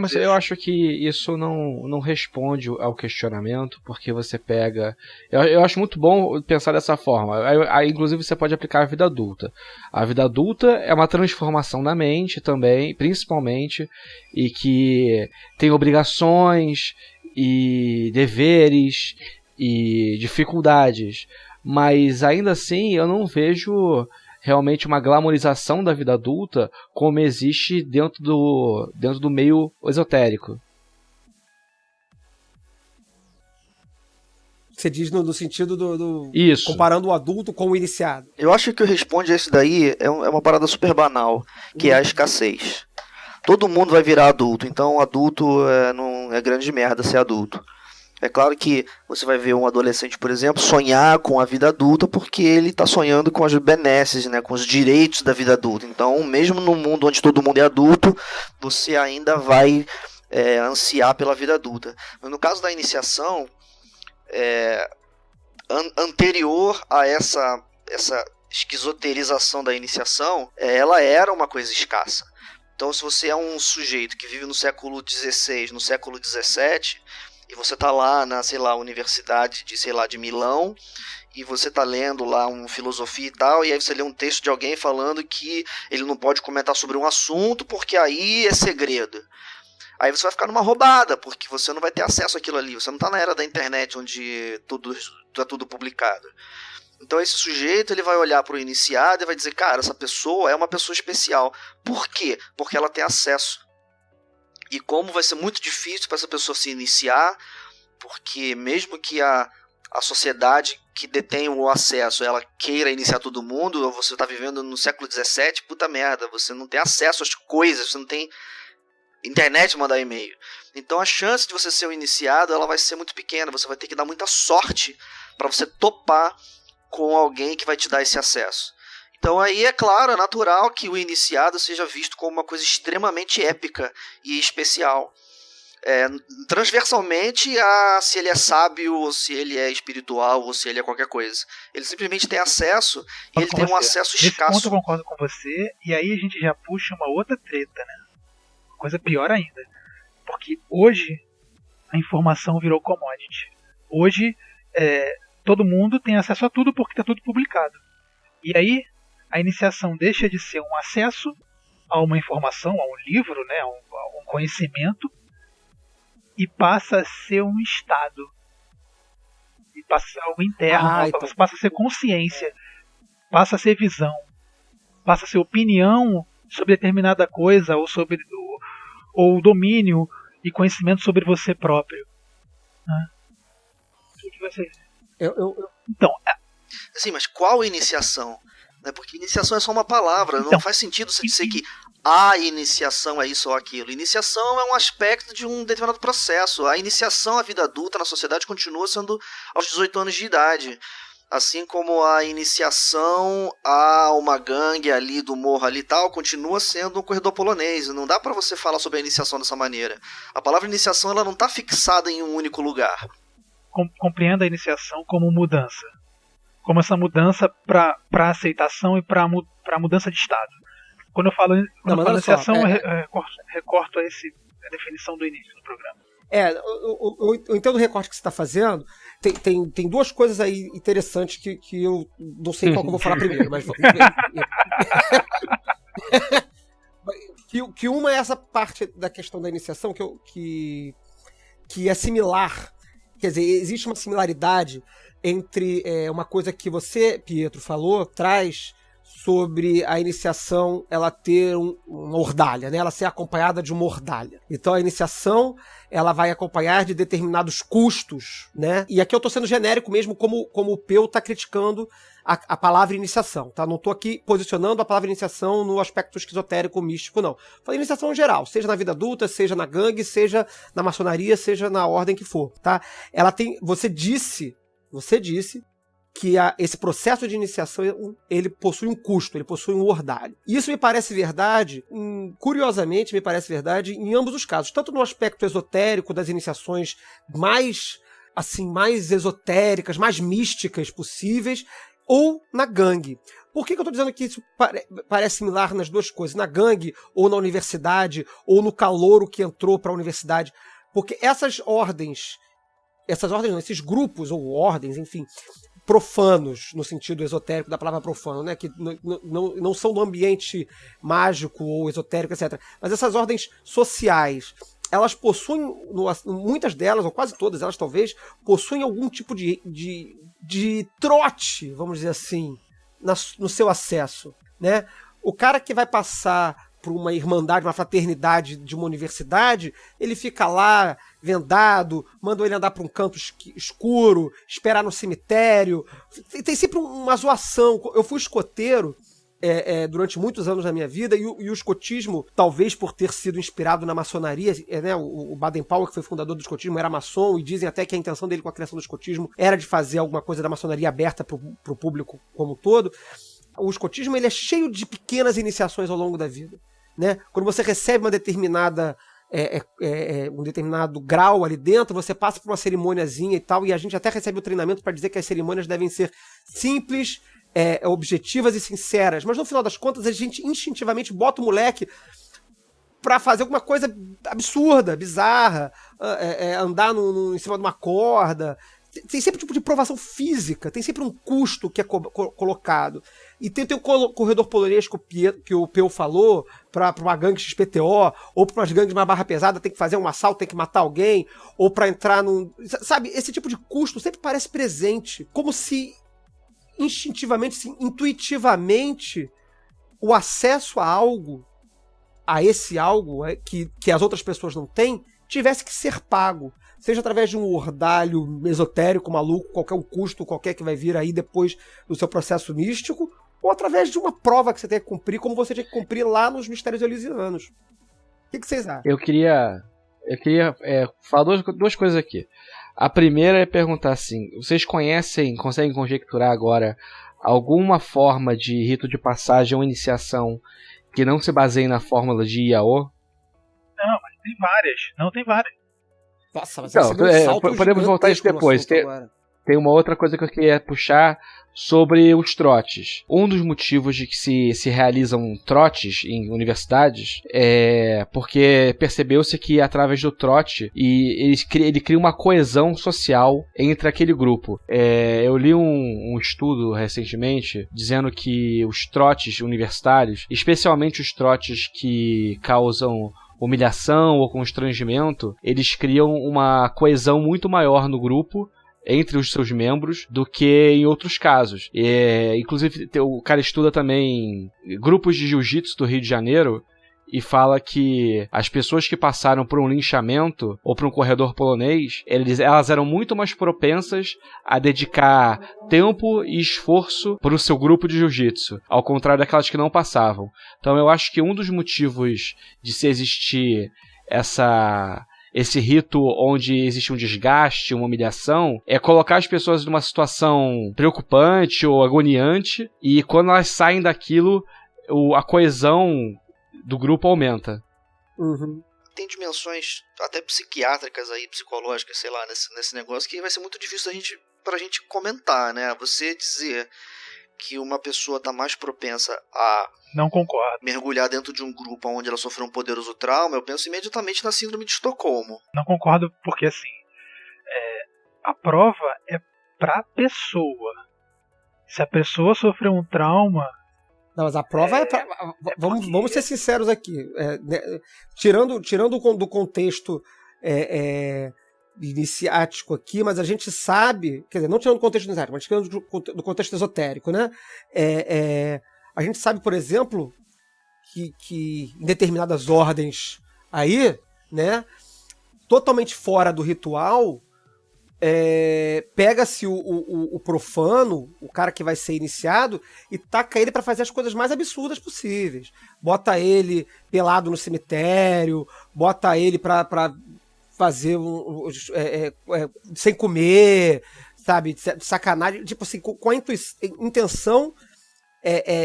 Mas eu acho que isso não responde ao questionamento, porque você pega... Eu acho muito bom pensar dessa forma. Aí, inclusive, você pode aplicar a vida adulta. A vida adulta é uma transformação da mente também, principalmente, e que tem obrigações e deveres e dificuldades. Mas, ainda assim, eu não vejo realmente uma glamorização da vida adulta como existe dentro do meio esotérico. Você diz no sentido do Isso. comparando o adulto com o iniciado. Eu acho que o responde a isso daí é uma parada super banal, que é a escassez. Todo mundo vai virar adulto, então adulto não é grande merda ser adulto. É claro que você vai ver um adolescente, por exemplo, sonhar com a vida adulta porque ele está sonhando com as benesses, né, com os direitos da vida adulta. Então, mesmo no mundo onde todo mundo é adulto, você ainda vai ansiar pela vida adulta. Mas no caso da iniciação, anterior a essa esquizoterização da iniciação, ela era uma coisa escassa. Então, se você é um sujeito que vive no século XVI, no século XVII... e você está lá na, universidade de Milão, e você está lendo lá uma filosofia e tal, e aí você lê um texto de alguém falando que ele não pode comentar sobre um assunto porque aí é segredo. Aí você vai ficar numa roubada, porque você não vai ter acesso àquilo ali, você não está na era da internet onde é tudo publicado. Então esse sujeito ele vai olhar para o iniciado e vai dizer, cara, essa pessoa é uma pessoa especial. Por quê? Porque ela tem acesso. E como vai ser muito difícil para essa pessoa se iniciar, porque mesmo que a sociedade que detém o acesso, ela queira iniciar todo mundo, ou você está vivendo no século XVII, puta merda, você não tem acesso às coisas, você não tem internet para mandar e-mail. Então a chance de você ser um iniciado, ela vai ser muito pequena, você vai ter que dar muita sorte para você topar com alguém que vai te dar esse acesso. Então aí é claro, é natural que o iniciado seja visto como uma coisa extremamente épica e especial. Transversalmente se ele é sábio, ou se ele é espiritual, ou se ele é qualquer coisa. Ele simplesmente tem acesso e ele tem um acesso escasso. Nesse ponto eu concordo com você, e aí a gente já puxa uma outra treta, né? Coisa pior ainda. Porque hoje a informação virou commodity. Hoje todo mundo tem acesso a tudo porque está tudo publicado. E aí a iniciação deixa de ser um acesso a uma informação, a um livro, né, a um conhecimento, e passa a ser um estado. E passa a ser algo interno, então... passa a ser consciência, passa a ser visão, passa a ser opinião sobre determinada coisa, ou domínio e conhecimento sobre você próprio. Né? O que você... Então, Assim, mas qual iniciação? Né? Porque iniciação é só uma palavra, não Então, faz sentido você dizer que a iniciação é isso ou aquilo. Iniciação é um aspecto de um determinado processo. A iniciação à vida adulta na sociedade continua sendo aos 18 anos de idade. Assim como a iniciação a uma gangue ali do morro ali e tal, continua sendo um corredor polonês. Não dá pra você falar sobre a iniciação dessa maneira. A palavra iniciação ela não tá fixada em um único lugar. Compreenda a iniciação como mudança. Como essa mudança para aceitação e para mudança de estado. Quando eu falo iniciação, recorto a definição do início do programa. Eu entendo o recorte que você está fazendo. Tem duas coisas aí interessantes que eu não sei qual que eu vou falar primeiro, mas que uma é essa parte da questão da iniciação que é similar. Quer dizer, existe uma similaridade entre uma coisa que você, Pietro, falou, traz sobre a iniciação ela ter uma ordalha, né? Ela ser acompanhada de uma ordalha. Então a iniciação ela vai acompanhar de determinados custos, né? E aqui eu tô sendo genérico mesmo, como o Peu tá criticando a palavra iniciação, tá? Não tô aqui posicionando a palavra iniciação no aspecto esquizotérico, místico, não. Falei iniciação em geral, seja na vida adulta, seja na gangue, seja na maçonaria, seja na ordem que for, tá? Ela tem, você disse que esse processo de iniciação ele possui um custo, ele possui um ordalho. Isso me parece verdade, curiosamente me parece verdade em ambos os casos, tanto no aspecto esotérico das iniciações mais esotéricas, mais místicas possíveis, ou na gangue. Por que eu estou dizendo que isso parece similar nas duas coisas? Na gangue, ou na universidade, ou no calouro que entrou para a universidade? Porque esses grupos, ou ordens, enfim, profanos, no sentido esotérico da palavra profano, né? Que não são do ambiente mágico ou esotérico, etc. Mas essas ordens sociais, elas possuem, muitas delas, ou quase todas elas talvez, possuem algum tipo de trote, vamos dizer assim, no seu acesso, né? O cara que vai passar por uma irmandade, uma fraternidade de uma universidade, ele fica lá vendado, mandam ele andar para um canto escuro, esperar no cemitério. Tem sempre uma zoação. Eu fui escoteiro durante muitos anos da minha vida, e o escotismo, talvez por ter sido inspirado na maçonaria, né, o Baden-Powell, que foi fundador do escotismo, era maçom, e dizem até que a intenção dele com a criação do escotismo era de fazer alguma coisa da maçonaria aberta para o público como um todo. O escotismo ele é cheio de pequenas iniciações ao longo da vida, né? Quando você recebe uma determinada um determinado grau ali dentro, você passa por uma cerimôniazinha e tal, e a gente até recebe o treinamento para dizer que as cerimônias devem ser simples, objetivas e sinceras, mas no final das contas a gente instintivamente bota o moleque pra fazer alguma coisa absurda, bizarra, andar em cima de uma corda. Tem sempre um tipo de provação física, tem sempre um custo que é colocado. E tem o corredor polonesco que o Peu falou, pra uma gangue XPTO, ou pra umas gangues mais barra pesada, tem que fazer um assalto, tem que matar alguém, ou pra entrar num... Sabe, esse tipo de custo sempre parece presente, como se instintivamente, assim, intuitivamente, o acesso a esse algo que as outras pessoas não têm, tivesse que ser pago. Seja através de um ordalho esotérico, maluco, qualquer custo qualquer que vai vir aí depois do seu processo místico, ou através de uma prova que você tem que cumprir, como você tinha que cumprir lá nos Mistérios Elisianos. O que vocês acham? Eu queria falar duas coisas aqui. A primeira é perguntar assim, vocês conseguem conjecturar agora alguma forma de rito de passagem ou iniciação que não se baseie na fórmula de Iao? Não, mas tem várias. Não, tem várias. Nossa, mas então, podemos voltar a isso depois. Tem uma outra coisa que eu queria puxar sobre os trotes. Um dos motivos de que se realizam trotes em universidades é porque percebeu-se que através do trote ele cria uma coesão social entre aquele grupo. Eu li um estudo recentemente dizendo que os trotes universitários, especialmente os trotes que causam humilhação ou constrangimento, eles criam uma coesão muito maior no grupo entre os seus membros do que em outros casos. Inclusive, o cara estuda também grupos de jiu-jitsu do Rio de Janeiro e fala que as pessoas que passaram por um linchamento ou por um corredor polonês, elas eram muito mais propensas a dedicar tempo e esforço para o seu grupo de jiu-jitsu, ao contrário daquelas que não passavam. Então eu acho que um dos motivos de se existir esse rito onde existe um desgaste, uma humilhação, é colocar as pessoas numa situação preocupante ou agoniante, e quando elas saem daquilo, a coesão do grupo aumenta. Uhum. Tem dimensões até psiquiátricas aí, psicológicas, sei lá, nesse negócio, que vai ser muito difícil pra gente comentar, né? Você dizer que uma pessoa tá mais propensa a Não concordo. mergulhar dentro de um grupo onde ela sofreu um poderoso trauma, eu penso imediatamente na síndrome de Estocolmo. Não concordo porque, assim, a prova é pra pessoa. Se a pessoa sofreu um trauma... Não, mas a prova vamos ser sinceros aqui. Tirando do contexto iniciático aqui, mas a gente sabe, quer dizer, não tirando do contexto iniciático, mas tirando do contexto esotérico, né? A gente sabe, por exemplo, que em determinadas ordens aí, né, totalmente fora do ritual, pega-se o profano, o cara que vai ser iniciado, e taca ele pra fazer as coisas mais absurdas possíveis. Bota ele pelado no cemitério, bota ele pra fazer sem comer, sabe, de sacanagem, tipo assim, com a intenção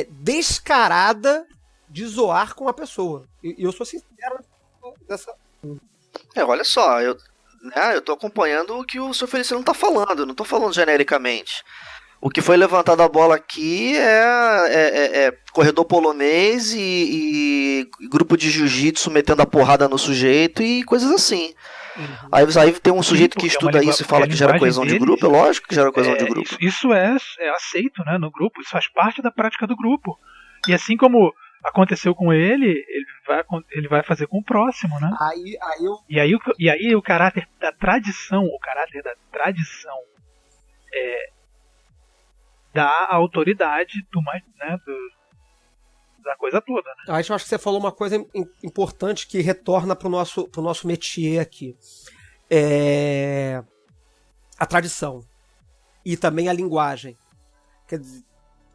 descarada de zoar com a pessoa. E eu sou sincero dessa... Olha só, eu tô acompanhando o que o Sr. Feliciano tá falando, eu não tô falando genericamente. O que foi levantado a bola aqui é corredor polonês e grupo de jiu-jitsu metendo a porrada no sujeito e coisas assim. Uhum. Aí tem um sujeito que estuda isso e fala que gera coesão de grupo, é lógico que gera coesão de grupo. Isso é aceito, né, no grupo, isso faz parte da prática do grupo. E assim como aconteceu com ele vai fazer com o próximo, né? E aí o caráter da tradição dá autoridade da coisa toda, né? Eu acho que você falou uma coisa importante que retorna pro nosso métier aqui. A tradição. E também a linguagem. Quer dizer,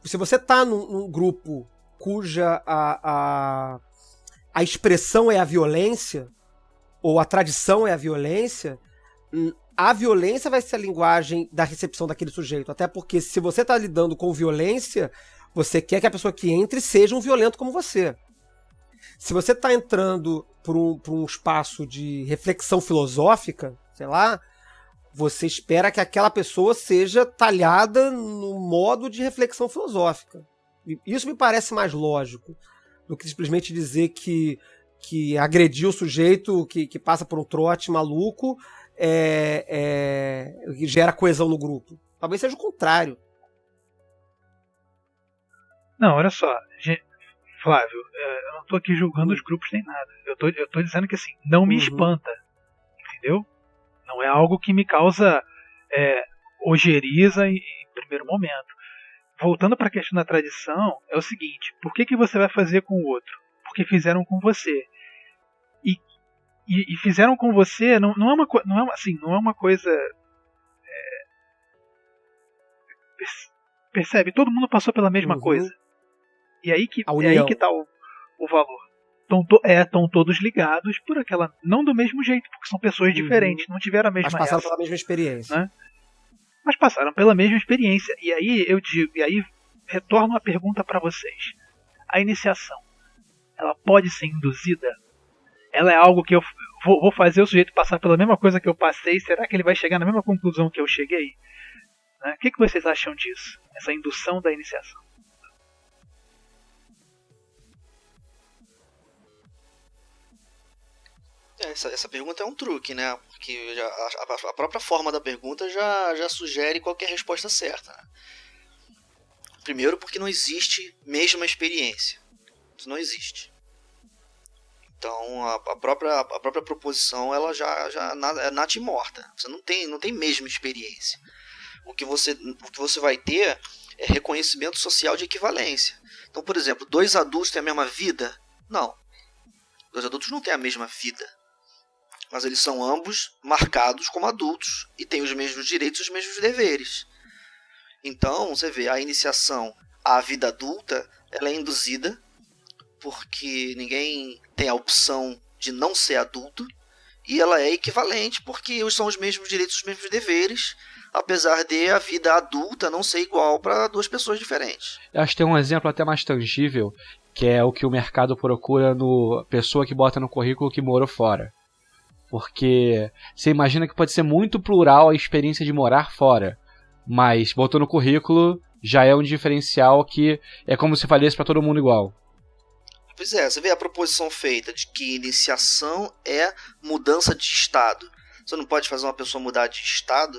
se você tá num grupo cuja a expressão é a violência, ou a tradição é a violência vai ser a linguagem da recepção daquele sujeito. Até porque se você está lidando com violência, você quer que a pessoa que entre seja um violento como você. Se você está entrando por um espaço de reflexão filosófica, sei lá, você espera que aquela pessoa seja talhada no modo de reflexão filosófica. Isso me parece mais lógico do que simplesmente dizer que agredir o sujeito que passa por um trote maluco gera coesão no grupo. Talvez seja o contrário. Não, olha só, Flávio, eu não tô aqui julgando os grupos nem nada. Eu tô dizendo que assim, não me espanta, entendeu? Não é algo que me causa ojeriza em primeiro momento. Voltando para a questão da tradição, é o seguinte: por que você vai fazer com o outro? Porque fizeram com você. E fizeram com você não é uma coisa. Percebe? Todo mundo passou pela mesma coisa. E aí que tá o valor. Estão todos ligados por aquela. Não do mesmo jeito, porque são pessoas diferentes, não tiveram a mesma mas passaram pela mesma experiência. Né? Mas passaram pela mesma experiência. E aí retorno a pergunta para vocês. A iniciação, ela pode ser induzida? Ela é algo que eu vou fazer o sujeito passar pela mesma coisa que eu passei? Será que ele vai chegar na mesma conclusão que eu cheguei? Né? O que vocês acham disso? Essa indução da iniciação? Essa pergunta é um truque, né? Porque a própria forma da pergunta já sugere qualquer resposta certa. Né? Primeiro porque não existe mesma experiência. Isso não existe. Então a própria proposição ela já é nata e morta. Você não tem mesma experiência. O que você vai ter é reconhecimento social de equivalência. Então, por exemplo, 2 adultos têm a mesma vida? Não. Os adultos não têm a mesma vida. Mas eles são ambos marcados como adultos e têm os mesmos direitos e os mesmos deveres. Então, você vê, a iniciação à vida adulta, ela é induzida porque ninguém tem a opção de não ser adulto, e ela é equivalente porque são os mesmos direitos e os mesmos deveres, apesar de a vida adulta não ser igual para duas pessoas diferentes. Eu acho que tem um exemplo até mais tangível, que é o que o mercado procura no pessoa que bota no currículo que morou fora. Porque você imagina que pode ser muito plural a experiência de morar fora, mas botou no currículo já é um diferencial que é como se falesse para todo mundo igual. Pois é, você vê a proposição feita de que iniciação é mudança de estado. Você não pode fazer uma pessoa mudar de estado.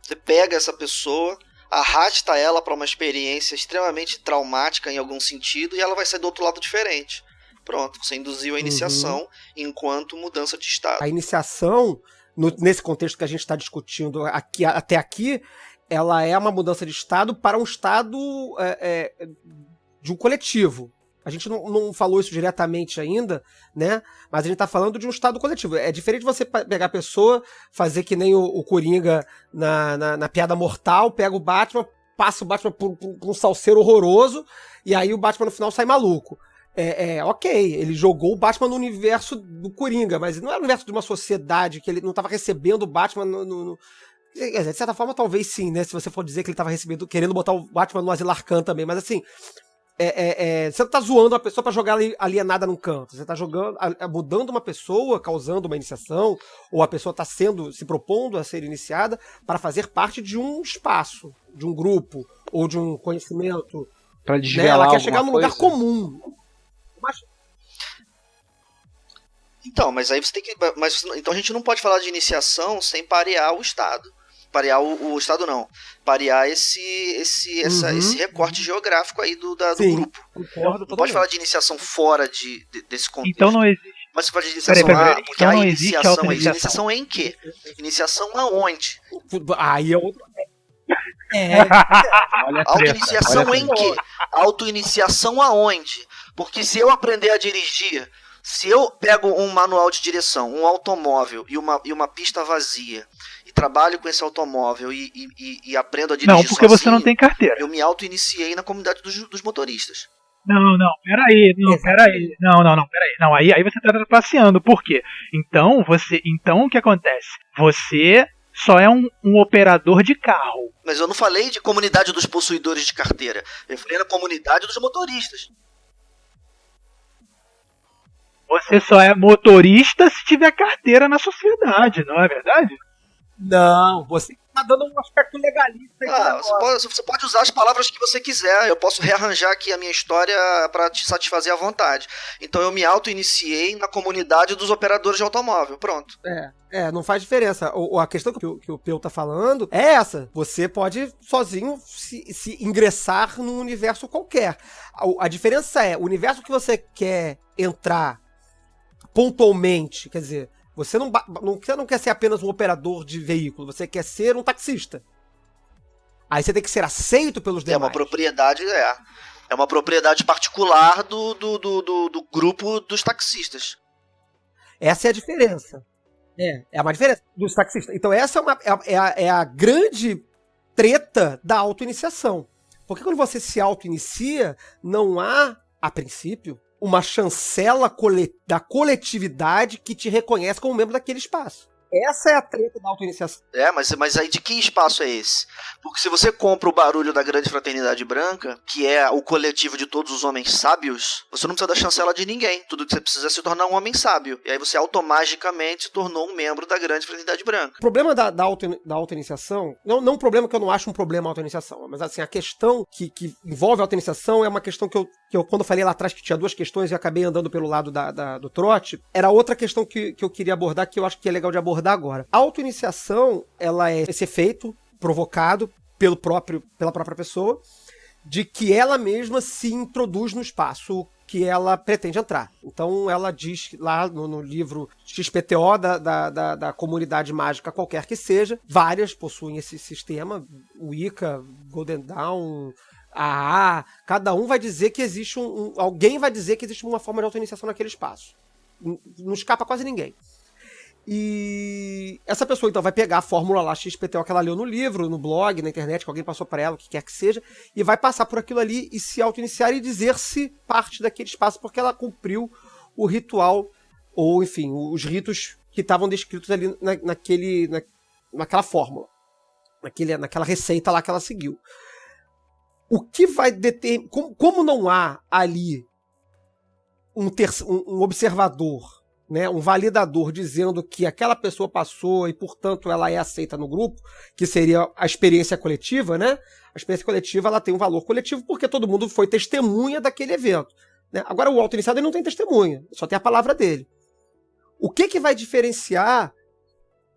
Você pega essa pessoa, arrasta ela para uma experiência extremamente traumática em algum sentido e ela vai sair do outro lado diferente. Pronto, você induziu a iniciação enquanto mudança de estado. A iniciação, nesse contexto que a gente está discutindo até aqui, ela é uma mudança de estado para um estado de um coletivo. A gente não falou isso diretamente ainda, né? Mas a gente tá falando de um estado coletivo. É diferente você pegar a pessoa, fazer que nem o Coringa na Piada Mortal, pega o Batman, passa o Batman por um salseiro horroroso, e aí o Batman no final sai maluco. Ok, ele jogou o Batman no universo do Coringa, mas não era o universo de uma sociedade que ele não estava recebendo o Batman de certa forma, talvez sim, né? Se você for dizer que ele estava querendo botar o Batman no Asilo Arkham também, mas assim, você não tá zoando uma pessoa pra jogar alienada num canto. Você tá mudando uma pessoa, causando uma iniciação, ou a pessoa tá se propondo a ser iniciada para fazer parte de um espaço, de um grupo, ou de um conhecimento. Pra Né? desvelar Ela quer chegar num lugar coisa. comum. Então, mas aí você tem que. Então a gente não pode falar de iniciação sem parear o Estado. Parear o Estado não. Parear esse recorte geográfico aí do grupo. Concordo, Não pode falar de iniciação fora desse contexto. Então não existe. Mas você pode de iniciação Peraí. porque Então a não existe iniciação é auto-iniciação. iniciação em quê? Iniciação aonde? Aí é outro. Olha a treta, Auto-iniciação olha a em quê? Auto-iniciação aonde? Porque se eu aprender a dirigir, se eu pego um manual de direção, um automóvel e uma pista vazia, e trabalho com esse automóvel e aprendo a dirigir Não, porque sozinho, você não tem carteira. eu me auto-iniciei na comunidade dos motoristas. Não, peraí. Não, aí você tá trapaceando. Por quê? Então o que acontece? Você só é um operador de carro. Mas eu não falei de comunidade dos possuidores de carteira. Eu falei na comunidade dos motoristas. Você só é motorista se tiver carteira na sociedade, não é verdade? Não, você tá dando um aspecto legalista aí. Você pode usar as palavras que você quiser. Eu posso rearranjar aqui a minha história para te satisfazer à vontade. Então eu me auto-iniciei na comunidade dos operadores de automóvel. Pronto. Não faz diferença. A questão que o Peu tá falando é essa. Você pode sozinho se ingressar num universo qualquer. A diferença é, o universo que você quer entrar pontualmente, quer dizer, você não quer ser apenas um operador de veículo, você quer ser um taxista. Aí você tem que ser aceito pelos demais. É uma propriedade particular do grupo dos taxistas. Essa é a diferença. É uma diferença dos taxistas. Então essa é a grande treta da autoiniciação. Porque quando você se autoinicia, não há, a princípio, uma chancela da coletividade que te reconhece como membro daquele espaço. Essa é a treta da autoiniciação. Mas aí de que espaço é esse? Porque se você compra o barulho da Grande Fraternidade Branca, que é o coletivo de todos os homens sábios, você não precisa da chancela de ninguém. Tudo que você precisa é se tornar um homem sábio. E aí você automaticamente se tornou um membro da Grande Fraternidade Branca. O problema da autoiniciação, não um problema que eu não acho um problema a autoiniciação, mas assim, a questão que envolve a autoiniciação é uma questão que eu, quando eu falei lá atrás que tinha duas questões e acabei andando pelo lado do trote, era outra questão que eu queria abordar, que eu acho que é legal de abordar agora. A autoiniciação, ela é esse efeito provocado pela própria pessoa, de que ela mesma se introduz no espaço que ela pretende entrar. Então ela diz lá no livro XPTO da comunidade mágica qualquer que seja, várias possuem esse sistema, o Wicca, Golden Dawn, cada um vai dizer que existe alguém vai dizer que existe uma forma de autoiniciação naquele espaço. não escapa quase ninguém. E essa pessoa então vai pegar a fórmula lá XPTO que ela leu no livro, no blog, na internet, que alguém passou para ela, o que quer que seja, e vai passar por aquilo ali e se auto-iniciar e dizer-se parte daquele espaço, porque ela cumpriu o ritual, ou enfim, os ritos que estavam descritos ali naquela fórmula, naquela receita lá que ela seguiu. O que vai determinar. Como não há ali um observador, né, um validador dizendo que aquela pessoa passou e, portanto, ela é aceita no grupo, que seria a experiência coletiva, né? A experiência coletiva ela tem um valor coletivo porque todo mundo foi testemunha daquele evento. Né? Agora, o auto-iniciado ele não tem testemunha, só tem a palavra dele. O que vai diferenciar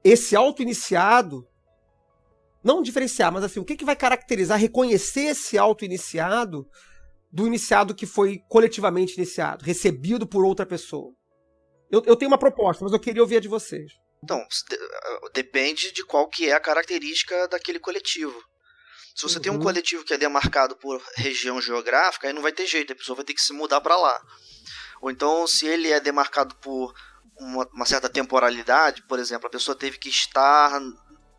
esse auto-iniciado? Não diferenciar, mas assim, o que vai caracterizar, reconhecer esse auto-iniciado do iniciado que foi coletivamente iniciado, recebido por outra pessoa? Eu tenho uma proposta, mas eu queria ouvir a de vocês. Então, depende de qual que é a característica daquele coletivo. Se você tem um coletivo que é demarcado por região geográfica, aí não vai ter jeito, a pessoa vai ter que se mudar para lá. Ou então, se ele é demarcado por uma certa temporalidade, por exemplo, a pessoa teve que estar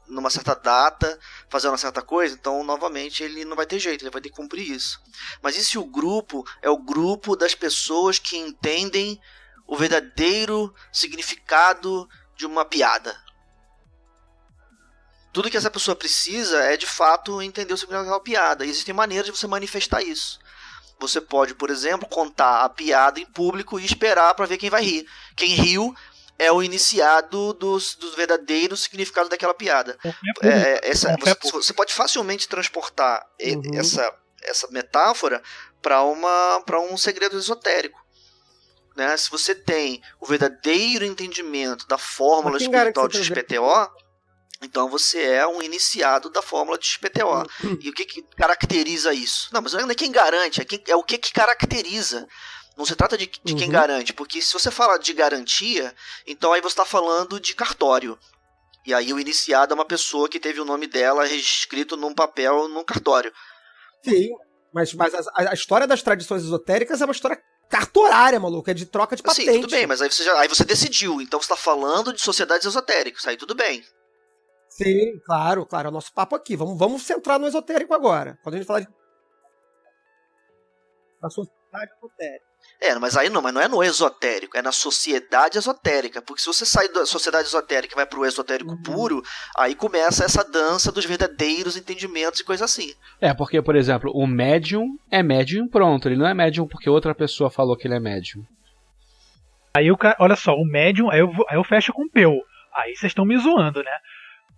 numa certa data, fazer uma certa coisa, então, novamente, ele não vai ter jeito, ele vai ter que cumprir isso. Mas e se o grupo é o grupo das pessoas que entendem o verdadeiro significado de uma piada? Tudo que essa pessoa precisa é, de fato, entender o significado daquela piada. E existem maneiras de você manifestar isso. Você pode, por exemplo, contar a piada em público e esperar para ver quem vai rir. Quem riu é o iniciado do verdadeiro significado daquela piada. Você pode facilmente transportar essa metáfora para um segredo esotérico. Né? Se você tem o verdadeiro entendimento da fórmula espiritual de XPTO, então você é um iniciado da fórmula de XPTO. E o que caracteriza isso? Não, mas ainda quem garante, é o que caracteriza. Não se trata de quem garante, porque se você fala de garantia, então aí você está falando de cartório. E aí o iniciado é uma pessoa que teve o nome dela escrito num papel, num cartório. Sim, mas a história das tradições esotéricas é uma história cartorária, maluco, é de troca de patente. Sim, tudo bem, mas aí você decidiu, então você está falando de sociedades esotéricas, aí tudo bem. Sim, claro, é o nosso papo aqui. Vamos centrar no esotérico agora. Quando a gente falar da sociedade esotérica. Mas aí não é no esotérico, é na sociedade esotérica. Porque se você sai da sociedade esotérica e vai pro esotérico puro, aí começa essa dança dos verdadeiros entendimentos e coisa assim. Porque, por exemplo, o médium é médium pronto, ele não é médium porque outra pessoa falou que ele é médium. Aí olha só, o médium, aí eu fecho com o Peu. Aí vocês estão me zoando, né?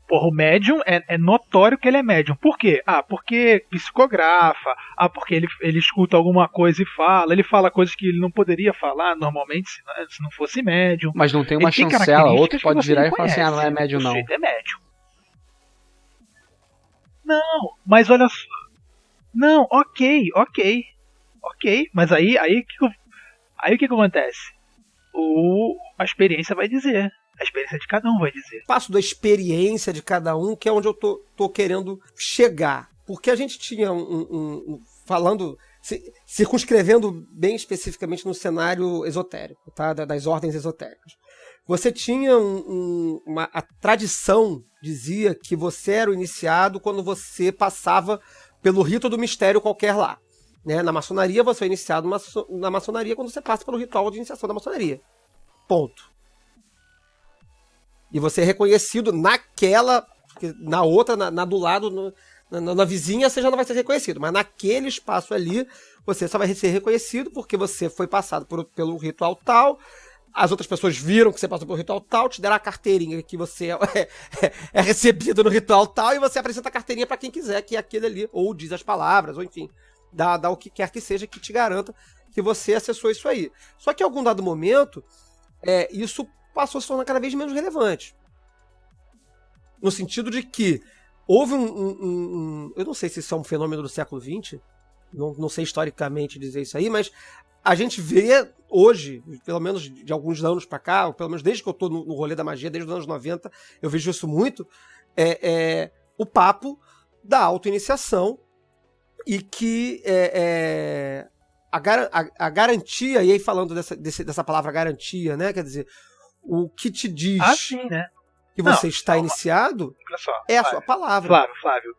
Porra, o médium é notório que ele é médium. Por quê? Porque psicografa. Porque ele escuta alguma coisa e fala. Ele fala coisas que ele não poderia falar normalmente se não fosse médium. Mas não tem uma chancela. Outro pode virar e falar assim, não é médium não. É médium. Não, mas olha só. Não, ok. Mas aí o que acontece? A experiência vai dizer. A experiência de cada um vai dizer. Passo da experiência de cada um, que é onde eu tô querendo chegar. Porque a gente tinha falando, circunscrevendo bem especificamente no cenário esotérico, tá? Das ordens esotéricas. Você tinha a tradição dizia que você era o iniciado quando você passava pelo rito do mistério qualquer lá. Né? Na maçonaria, você é iniciado na maçonaria quando você passa pelo ritual de iniciação da maçonaria. Ponto. E você é reconhecido naquela, na outra, na do lado, na vizinha, você já não vai ser reconhecido. Mas naquele espaço ali, você só vai ser reconhecido porque você foi passado pelo ritual tal, as outras pessoas viram que você passou pelo ritual tal, te deram a carteirinha que você é recebido no ritual tal, e você apresenta a carteirinha para quem quiser, que é aquele ali, ou diz as palavras, ou enfim, dá o que quer que seja que te garanta que você acessou isso aí. Só que em algum dado momento, isso passou a se tornar cada vez menos relevante. No sentido de que houve eu não sei se isso é um fenômeno do século XX, não sei historicamente dizer isso aí, mas a gente vê hoje, pelo menos de alguns anos pra cá, ou pelo menos desde que eu tô no rolê da magia, desde os anos 90, eu vejo isso muito, o papo da autoiniciação e que a garantia, e aí falando dessa palavra garantia, né? Quer dizer, o que te diz sim, né? que você está iniciado Olha só, é a Flávio, sua palavra. Flávio.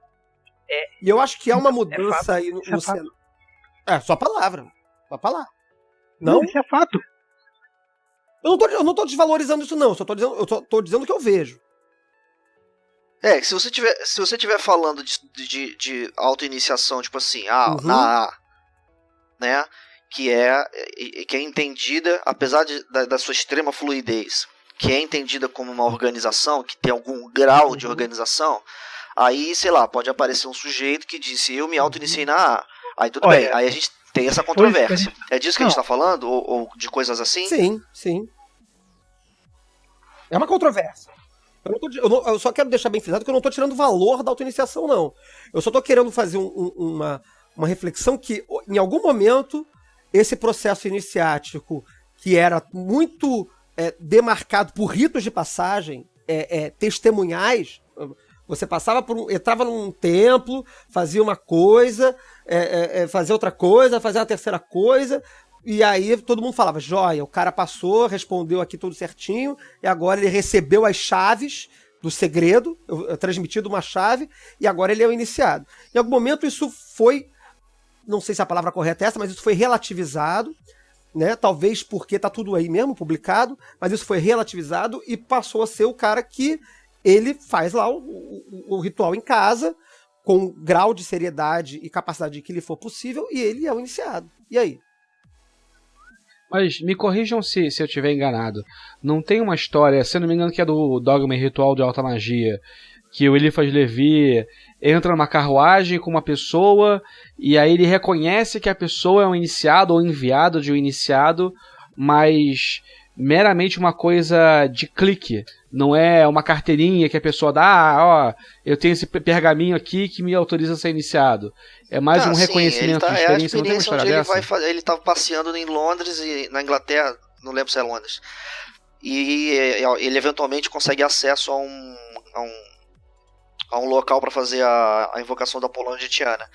E eu acho que há uma fato, mudança aí no isso é fato. cenário. É, sua palavra. Sua palavra. Não? Isso é fato. Eu não tô desvalorizando isso, não. Eu só tô dizendo o que eu vejo. Se você tiver falando de auto-iniciação, tipo assim, na A, né? Que é entendida, apesar da sua extrema fluidez, que é entendida como uma organização, que tem algum grau de organização, aí, sei lá, pode aparecer um sujeito que disse, eu me auto-iniciei na A. Aí tudo bem, aí a gente tem essa controvérsia. É disso que a gente tá falando? Ou de coisas assim? Sim. É uma controvérsia. Eu só quero deixar bem frisado que eu não tô tirando o valor da auto-iniciação, não. Eu só tô querendo fazer uma reflexão que, em algum momento, esse processo iniciático, que era muito demarcado por ritos de passagem, testemunhais, você entrava num templo, fazia uma coisa, fazia outra coisa, fazia uma terceira coisa, e aí todo mundo falava, joia, o cara passou, respondeu aqui tudo certinho, e agora ele recebeu as chaves do segredo, transmitido uma chave, e agora ele é o iniciado. Em algum momento isso foi, não sei se a palavra correta é essa, mas isso foi relativizado, né? Talvez porque tá tudo aí mesmo, publicado, mas isso foi relativizado e passou a ser o cara que ele faz lá o ritual em casa, com grau de seriedade e capacidade que lhe for possível, e ele é o iniciado. E aí? Mas me corrijam se eu estiver enganado. Não tem uma história, se eu não me engano, que é do Dogma e Ritual de Alta Magia, que o Eliphas Levi entra numa carruagem com uma pessoa e aí ele reconhece que a pessoa é um iniciado ou enviado de um iniciado, mas meramente uma coisa de clique. Não é uma carteirinha que a pessoa dá, eu tenho esse pergaminho aqui que me autoriza a ser iniciado. É mais um reconhecimento de experiência. Não tem uma história dessa? Ele estava passeando em Londres e na Inglaterra, não lembro se é Londres, e ele eventualmente consegue acesso a um local para fazer a invocação da Polônia de Tiana.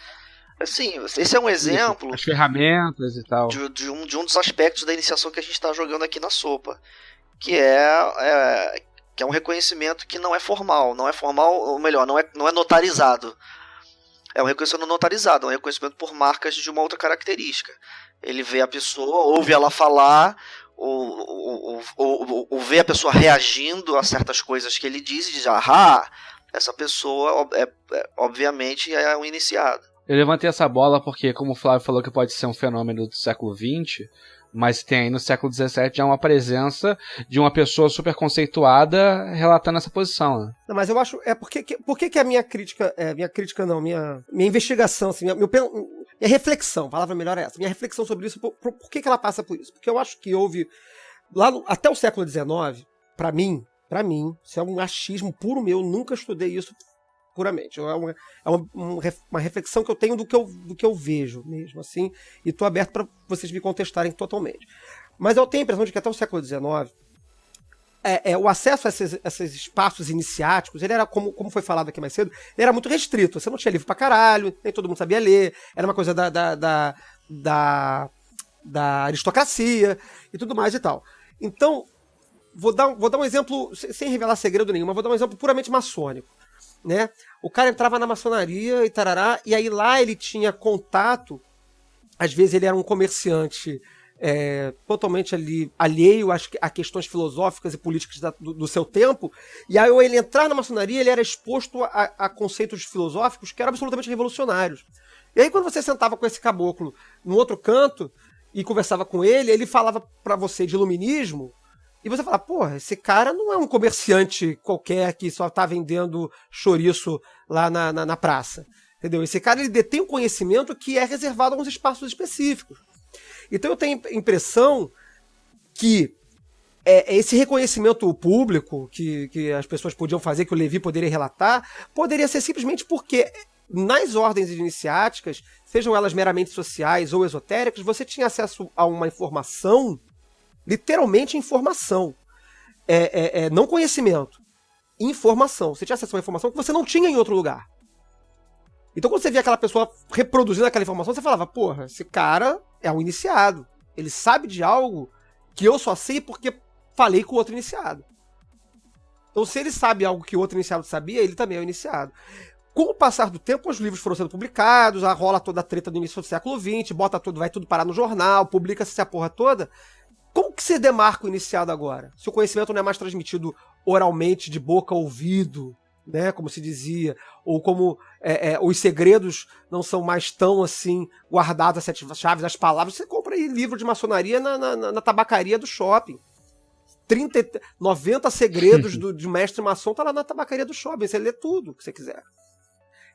Assim, esse é um exemplo. As ferramentas e tal. De um dos aspectos da iniciação que a gente está jogando aqui na sopa. Que é um reconhecimento que não é formal. Não é formal, ou melhor, não é notarizado. É um reconhecimento notarizado, é um reconhecimento por marcas de uma outra característica. Ele vê a pessoa, ouve ela falar, ou vê a pessoa reagindo a certas coisas que ele diz e diz, essa pessoa obviamente é um iniciado. Eu levantei essa bola porque, como o Flávio falou que pode ser um fenômeno do século XX, mas tem aí no século XVII já uma presença de uma pessoa super conceituada relatando essa posição. Né? Não, mas eu acho, por que a minha crítica, minha investigação, assim, minha reflexão, a palavra melhor é essa, minha reflexão sobre isso, por que ela passa por isso? Porque eu acho que houve, até o século XIX, pra mim, isso é um achismo puro meu, nunca estudei isso puramente. É uma reflexão que eu tenho do que eu vejo mesmo, assim, e estou aberto para vocês me contestarem totalmente. Mas eu tenho a impressão de que até o século XIX, o acesso a esses espaços iniciáticos, ele era, como foi falado aqui mais cedo, ele era muito restrito. Você não tinha livro pra caralho, nem todo mundo sabia ler, era uma coisa da aristocracia e tudo mais e tal. Então, vou dar um exemplo, sem revelar segredo nenhum, mas vou dar um exemplo puramente maçônico. Né? O cara entrava na maçonaria e tarará, e aí lá ele tinha contato, às vezes ele era um comerciante totalmente ali alheio a questões filosóficas e políticas do seu tempo, e aí ao ele entrar na maçonaria ele era exposto a conceitos filosóficos que eram absolutamente revolucionários. E aí quando você sentava com esse caboclo no outro canto e conversava com ele falava pra você de iluminismo, e você fala, porra, esse cara não é um comerciante qualquer que só tá vendendo chouriço lá na praça. Entendeu? Esse cara ele detém um conhecimento que é reservado a uns espaços específicos. Então eu tenho a impressão que esse reconhecimento público que as pessoas podiam fazer, que o Levi poderia relatar, poderia ser simplesmente porque nas ordens iniciáticas, sejam elas meramente sociais ou esotéricas, você tinha acesso a uma informação, literalmente informação, não conhecimento, informação. Você tinha acesso a uma informação que você não tinha em outro lugar. Então quando você via aquela pessoa reproduzindo aquela informação, você falava, porra, esse cara é um iniciado. Ele sabe de algo que eu só sei porque falei com o outro iniciado. Então, se ele sabe algo que o outro iniciado sabia, ele também é o iniciado. Com o passar do tempo, os livros foram sendo publicados, rola toda a treta do início do século XX, vai tudo parar no jornal, publica-se essa porra toda. Como que se demarca o iniciado agora? Se o conhecimento não é mais transmitido oralmente, de boca a ouvido, né, como se dizia, ou como os segredos não são mais tão assim guardados as 7 chaves, as palavras. Você compra aí livro de maçonaria na tabacaria do shopping. 90 segredos de mestre maçom tá lá na tabacaria do shopping. Você lê tudo que você quiser.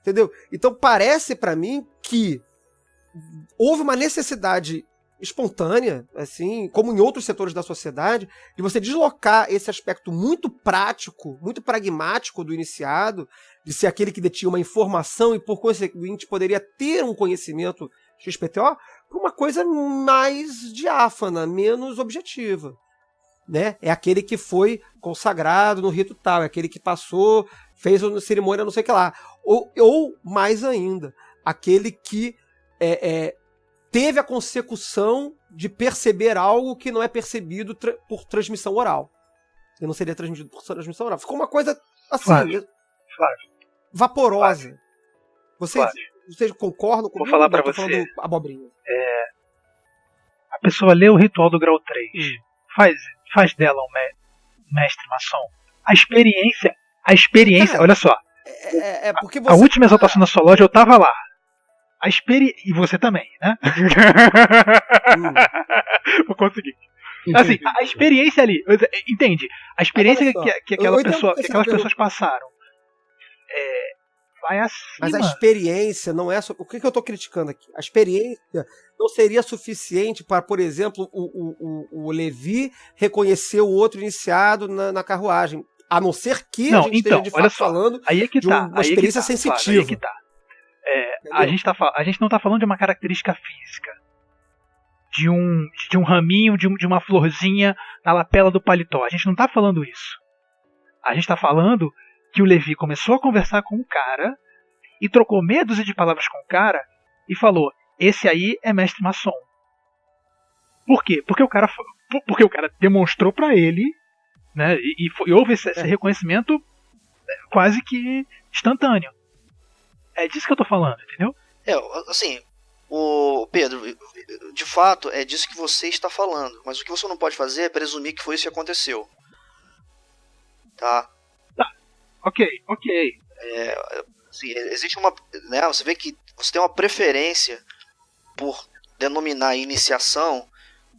Entendeu? Então parece pra mim que houve uma necessidade espontânea, assim, como em outros setores da sociedade, de você deslocar esse aspecto muito prático, muito pragmático do iniciado, de ser aquele que detinha uma informação e, por conseguinte, poderia ter um conhecimento XPTO, para uma coisa mais diáfana, menos objetiva. Né? É aquele que foi consagrado no rito tal, é aquele que passou, fez uma cerimônia não sei o que lá. Ou mais ainda, aquele que teve a consecução de perceber algo que não é percebido por transmissão oral. E não seria transmitido por transmissão oral. Ficou uma coisa assim, Flávio. vaporosa. Vocês concordam comigo? Vou falar pra tô você. falando abobrinha. A pessoa lê o ritual do grau 3. Faz dela um mestre maçom. A experiência, olha só. Porque você... A última exaltação da sua loja eu tava lá. E você também, né? Vou conseguir. Assim, a experiência ali, entende? A experiência que aquelas pessoas passaram vai acima. Mas a experiência não é só... O que eu tô criticando aqui? A experiência não seria suficiente para, por exemplo, o Levi reconhecer o outro iniciado na carruagem. A não ser que a gente esteja de fato falando de uma experiência sensitiva. Aí que tá. A gente não tá falando de uma característica física. De um raminho, de uma florzinha na lapela do paletó. A gente não tá falando isso. A gente tá falando que o Levi começou a conversar com o cara e trocou meia dúzia de palavras com o cara e falou: esse aí é mestre maçom. Por quê? Porque o cara demonstrou pra ele, né, e houve esse reconhecimento quase que instantâneo. É disso que eu tô falando, entendeu? Assim, o Pedro, de fato é disso que você está falando, mas o que você não pode fazer é presumir que foi isso que aconteceu. Tá? Ok. Assim, existe uma, né, você vê que você tem uma preferência por denominar iniciação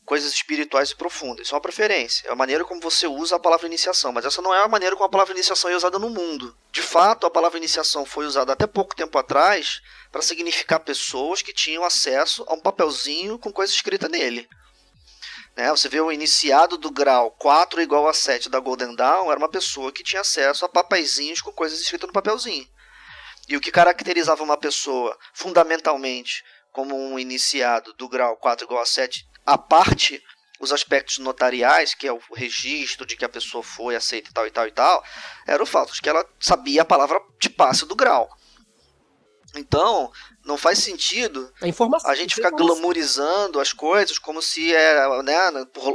coisas espirituais e profundas. Isso é uma preferência. É a maneira como você usa a palavra iniciação. Mas essa não é a maneira como a palavra iniciação é usada no mundo. De fato, a palavra iniciação foi usada até pouco tempo atrás para significar pessoas que tinham acesso a um papelzinho com coisa escrita nele. Né? Você vê o iniciado do grau 4 igual a 7 da Golden Dawn, era uma pessoa que tinha acesso a papeizinhos com coisas escritas no papelzinho. E o que caracterizava uma pessoa, fundamentalmente, como um iniciado do grau 4 igual a 7, a parte os aspectos notariais, que é o registro de que a pessoa foi aceita e tal, era o fato de que ela sabia a palavra de passe do grau. Então, não faz sentido a gente ficar glamourizando as coisas como se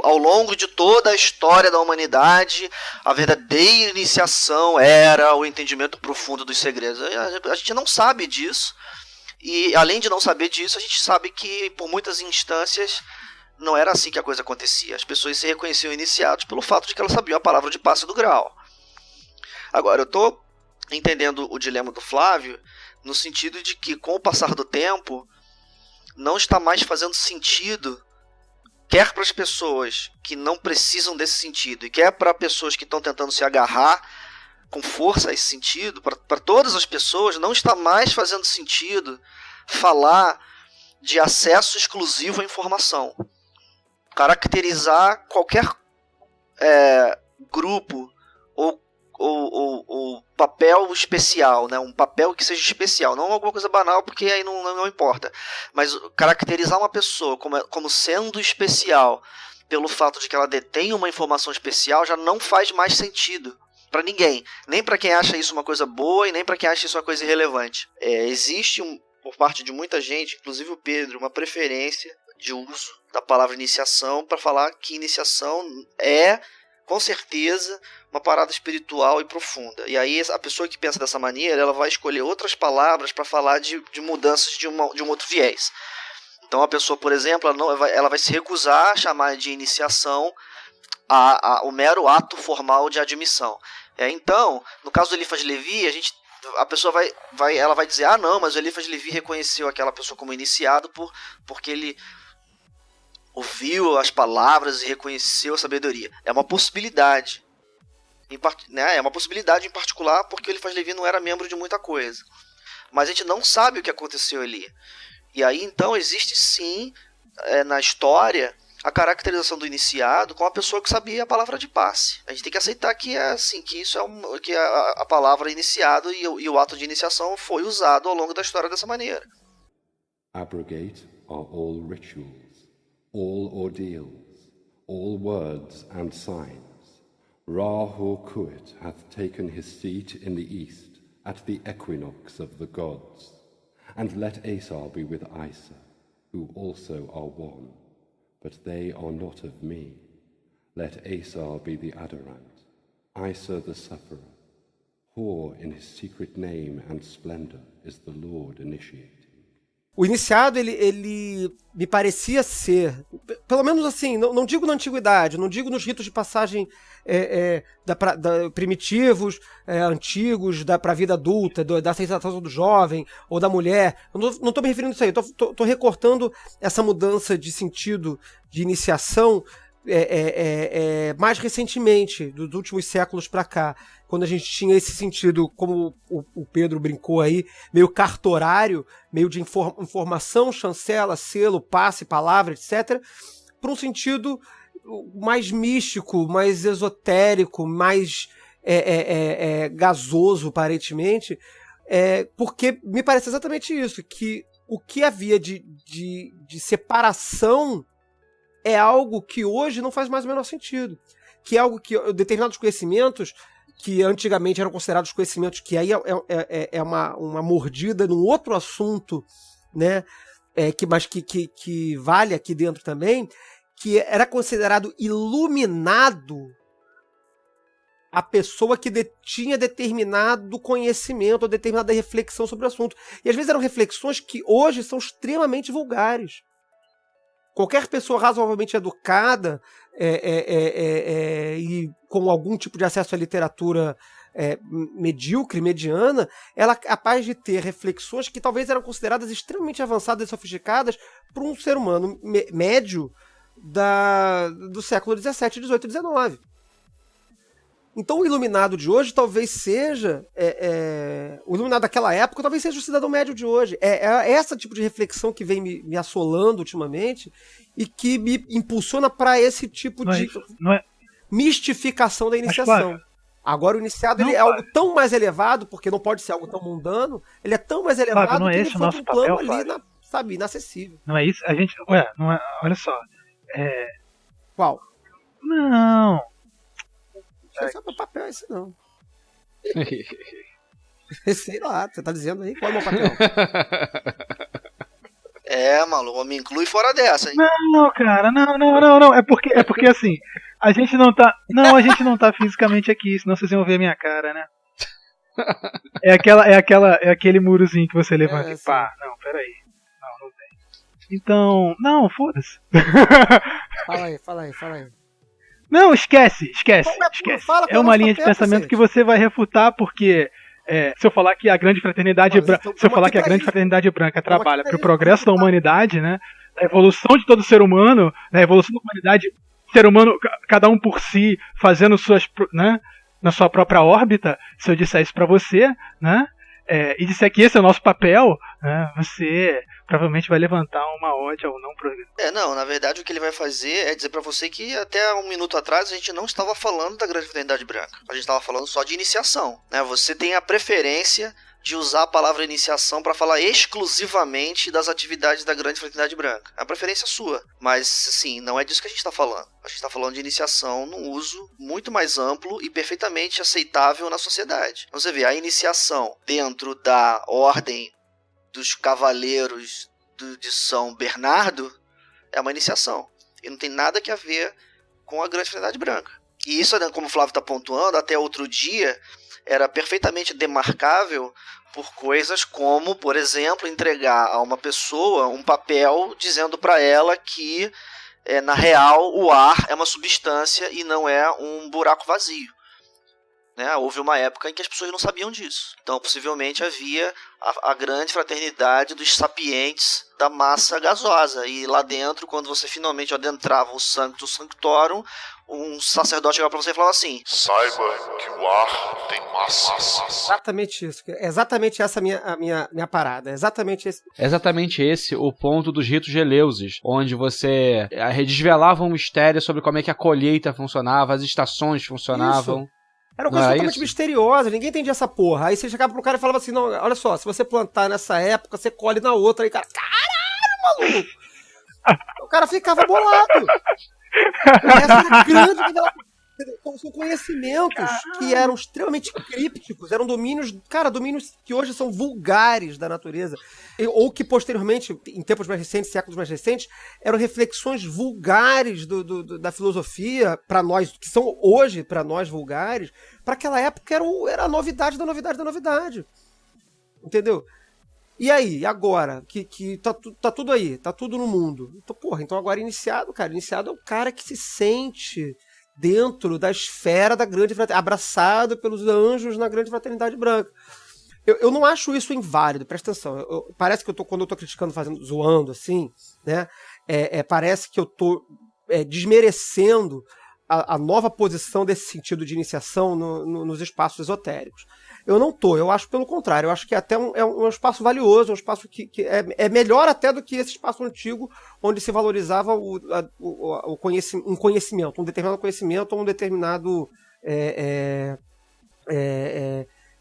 ao longo de toda a história da humanidade a verdadeira iniciação era o entendimento profundo dos segredos. A gente não sabe disso. E além de não saber disso, a gente sabe que por muitas instâncias não era assim que a coisa acontecia. As pessoas se reconheciam iniciados pelo fato de que elas sabiam a palavra de passe do grau. Agora, eu estou entendendo o dilema do Flávio no sentido de que, com o passar do tempo, não está mais fazendo sentido, quer para as pessoas que não precisam desse sentido, e quer para pessoas que estão tentando se agarrar com força a esse sentido, para todas as pessoas, não está mais fazendo sentido falar de acesso exclusivo à informação. Caracterizar qualquer grupo ou papel especial, né? Um papel que seja especial, não alguma coisa banal, porque aí não importa, mas caracterizar uma pessoa como sendo especial pelo fato de que ela detém uma informação especial já não faz mais sentido para ninguém, nem para quem acha isso uma coisa boa e nem para quem acha isso uma coisa irrelevante. Existe por parte de muita gente, inclusive o Pedro, uma preferência de uso da palavra iniciação para falar que iniciação é, com certeza, uma parada espiritual e profunda. E aí a pessoa que pensa dessa maneira, ela vai escolher outras palavras para falar de mudanças de um outro viés. Então a pessoa, por exemplo, ela vai se recusar a chamar de iniciação o mero ato formal de admissão. Então, no caso do Eliphas Levi, a pessoa vai dizer, não, mas o Eliphas Levi reconheceu aquela pessoa como iniciado porque ele ouviu as palavras e reconheceu a sabedoria. É uma possibilidade. É uma possibilidade em particular porque o Eliphas Levi não era membro de muita coisa. Mas a gente não sabe o que aconteceu ali. E aí, então, existe sim, na história, a caracterização do iniciado com a pessoa que sabia a palavra de passe. A gente tem que aceitar que é assim, que isso que a palavra iniciado e o ato de iniciação foi usado ao longo da história dessa maneira. Abrogate are all rituals, all ordeals, all words and signs. Ra-Hoor-Khuit hath taken his seat in the east at the equinox of the gods. And let Asar be with Isa, who also are one, but they are not of me. Let Asar be the adorant, Isa the sufferer. Hor in his secret name and splendor is the Lord initiating. O iniciado, ele me parecia ser, pelo menos assim, não digo na antiguidade, não digo nos ritos de passagem primitivos, antigos, para a vida adulta, da aceitação do jovem ou da mulher. Eu não estou me referindo a isso aí, estou recortando essa mudança de sentido de iniciação mais recentemente, dos últimos séculos para cá, quando a gente tinha esse sentido, como o Pedro brincou aí, meio cartorário, meio de informação, chancela, selo, passe, palavra, etc., para um sentido mais místico, mais esotérico, mais gasoso, aparentemente, porque me parece exatamente isso, que o que havia de separação é algo que hoje não faz mais o menor sentido. Que é algo que determinados conhecimentos, que antigamente eram considerados conhecimentos, que aí é uma mordida num outro assunto, né? Mas que vale aqui dentro também, que era considerado iluminado a pessoa que tinha determinado conhecimento ou determinada reflexão sobre o assunto. E às vezes eram reflexões que hoje são extremamente vulgares. Qualquer pessoa razoavelmente educada e com algum tipo de acesso à literatura medíocre, mediana, ela é capaz de ter reflexões que talvez eram consideradas extremamente avançadas e sofisticadas por um ser humano médio do século XVII, XVIII e XIX. Então o iluminado de hoje talvez seja o iluminado daquela época talvez seja o cidadão médio de hoje. É esse tipo de reflexão que vem me assolando ultimamente e que me impulsiona para esse tipo de mistificação da iniciação. Agora o iniciado ele é algo tão mais elevado, porque não pode ser algo tão mundano, ele é tão mais elevado que ele foi um plano ali, inacessível. Não é isso? A gente... não é, olha só. Qual? Não... Não sei meu papel é esse, não. Sei lá, você tá dizendo aí qual é o meu papel? Maluco, me inclui fora dessa, hein? Não, cara, não. É porque assim, a gente não tá fisicamente aqui, senão vocês iam ver minha cara, né? É aquele murozinho que você levanta e pá. Não, peraí. Não tem. Então, não, foda-se. Fala aí. Não, esquece. É uma linha de pensamento que você vai refutar, porque se eu falar que a grande fraternidade branca trabalha para o progresso da humanidade, né, a evolução de todo ser humano, a evolução da humanidade, ser humano, cada um por si, fazendo suas, né, na sua própria órbita, se eu disser isso para você, né, e disser que esse é o nosso papel, né, você provavelmente vai levantar uma ode ao não progresso. Não, na verdade o que ele vai fazer é dizer pra você que até um minuto atrás a gente não estava falando da Grande Fraternidade Branca. A gente estava falando só de iniciação, né? Você tem a preferência de usar a palavra iniciação para falar exclusivamente das atividades da Grande Fraternidade Branca. É a preferência sua, mas assim, não é disso que a gente está falando. A gente está falando de iniciação num uso muito mais amplo e perfeitamente aceitável na sociedade. Então, você vê, a iniciação dentro da ordem dos cavaleiros de São Bernardo é uma iniciação. E não tem nada que a ver com a grande fraternidade branca. E isso, como o Flávio está pontuando, até outro dia era perfeitamente demarcável por coisas como, por exemplo, entregar a uma pessoa um papel dizendo para ela que, na real, o ar é uma substância e não é um buraco vazio. Né? Houve uma época em que as pessoas não sabiam disso. Então, possivelmente, havia a grande fraternidade dos sapientes da massa gasosa. E lá dentro, quando você finalmente adentrava o Sanctus Sanctorum, um sacerdote chegava para você e falava assim: saiba que o ar tem massa. Exatamente isso. É exatamente essa a minha parada. É exatamente esse. É exatamente esse o ponto dos ritos de Eleusis, onde você desvelava um mistério sobre como é que a colheita funcionava, as estações funcionavam. Isso. Era uma coisa totalmente misteriosa, ninguém entendia essa porra. Aí você chegava pro cara e falava assim: não, olha só, se você plantar nessa época, você colhe na outra. Aí o cara, caralho, maluco! O cara ficava bolado. Essa era a grande revelação. São conhecimentos que eram extremamente crípticos, eram domínios que hoje são vulgares da natureza, ou que posteriormente, em tempos mais recentes, séculos mais recentes, eram reflexões vulgares da filosofia, para nós, que são hoje, para nós, vulgares, para aquela época era a novidade da novidade da novidade. Entendeu? E aí, agora, que tá tudo aí, tá tudo no mundo. Então, então agora iniciado é o cara que se sente dentro da esfera da grande fraternidade, abraçado pelos anjos na grande fraternidade branca. Eu não acho isso inválido, presta atenção. Parece que quando eu tô criticando, zoando assim, né? Parece que eu tô desmerecendo a nova posição desse sentido de iniciação nos espaços esotéricos. Eu não tô, eu acho pelo contrário, eu acho que até é um espaço valioso, um espaço que é melhor até do que esse espaço antigo, onde se valorizava um conhecimento, um determinado conhecimento ou um determinado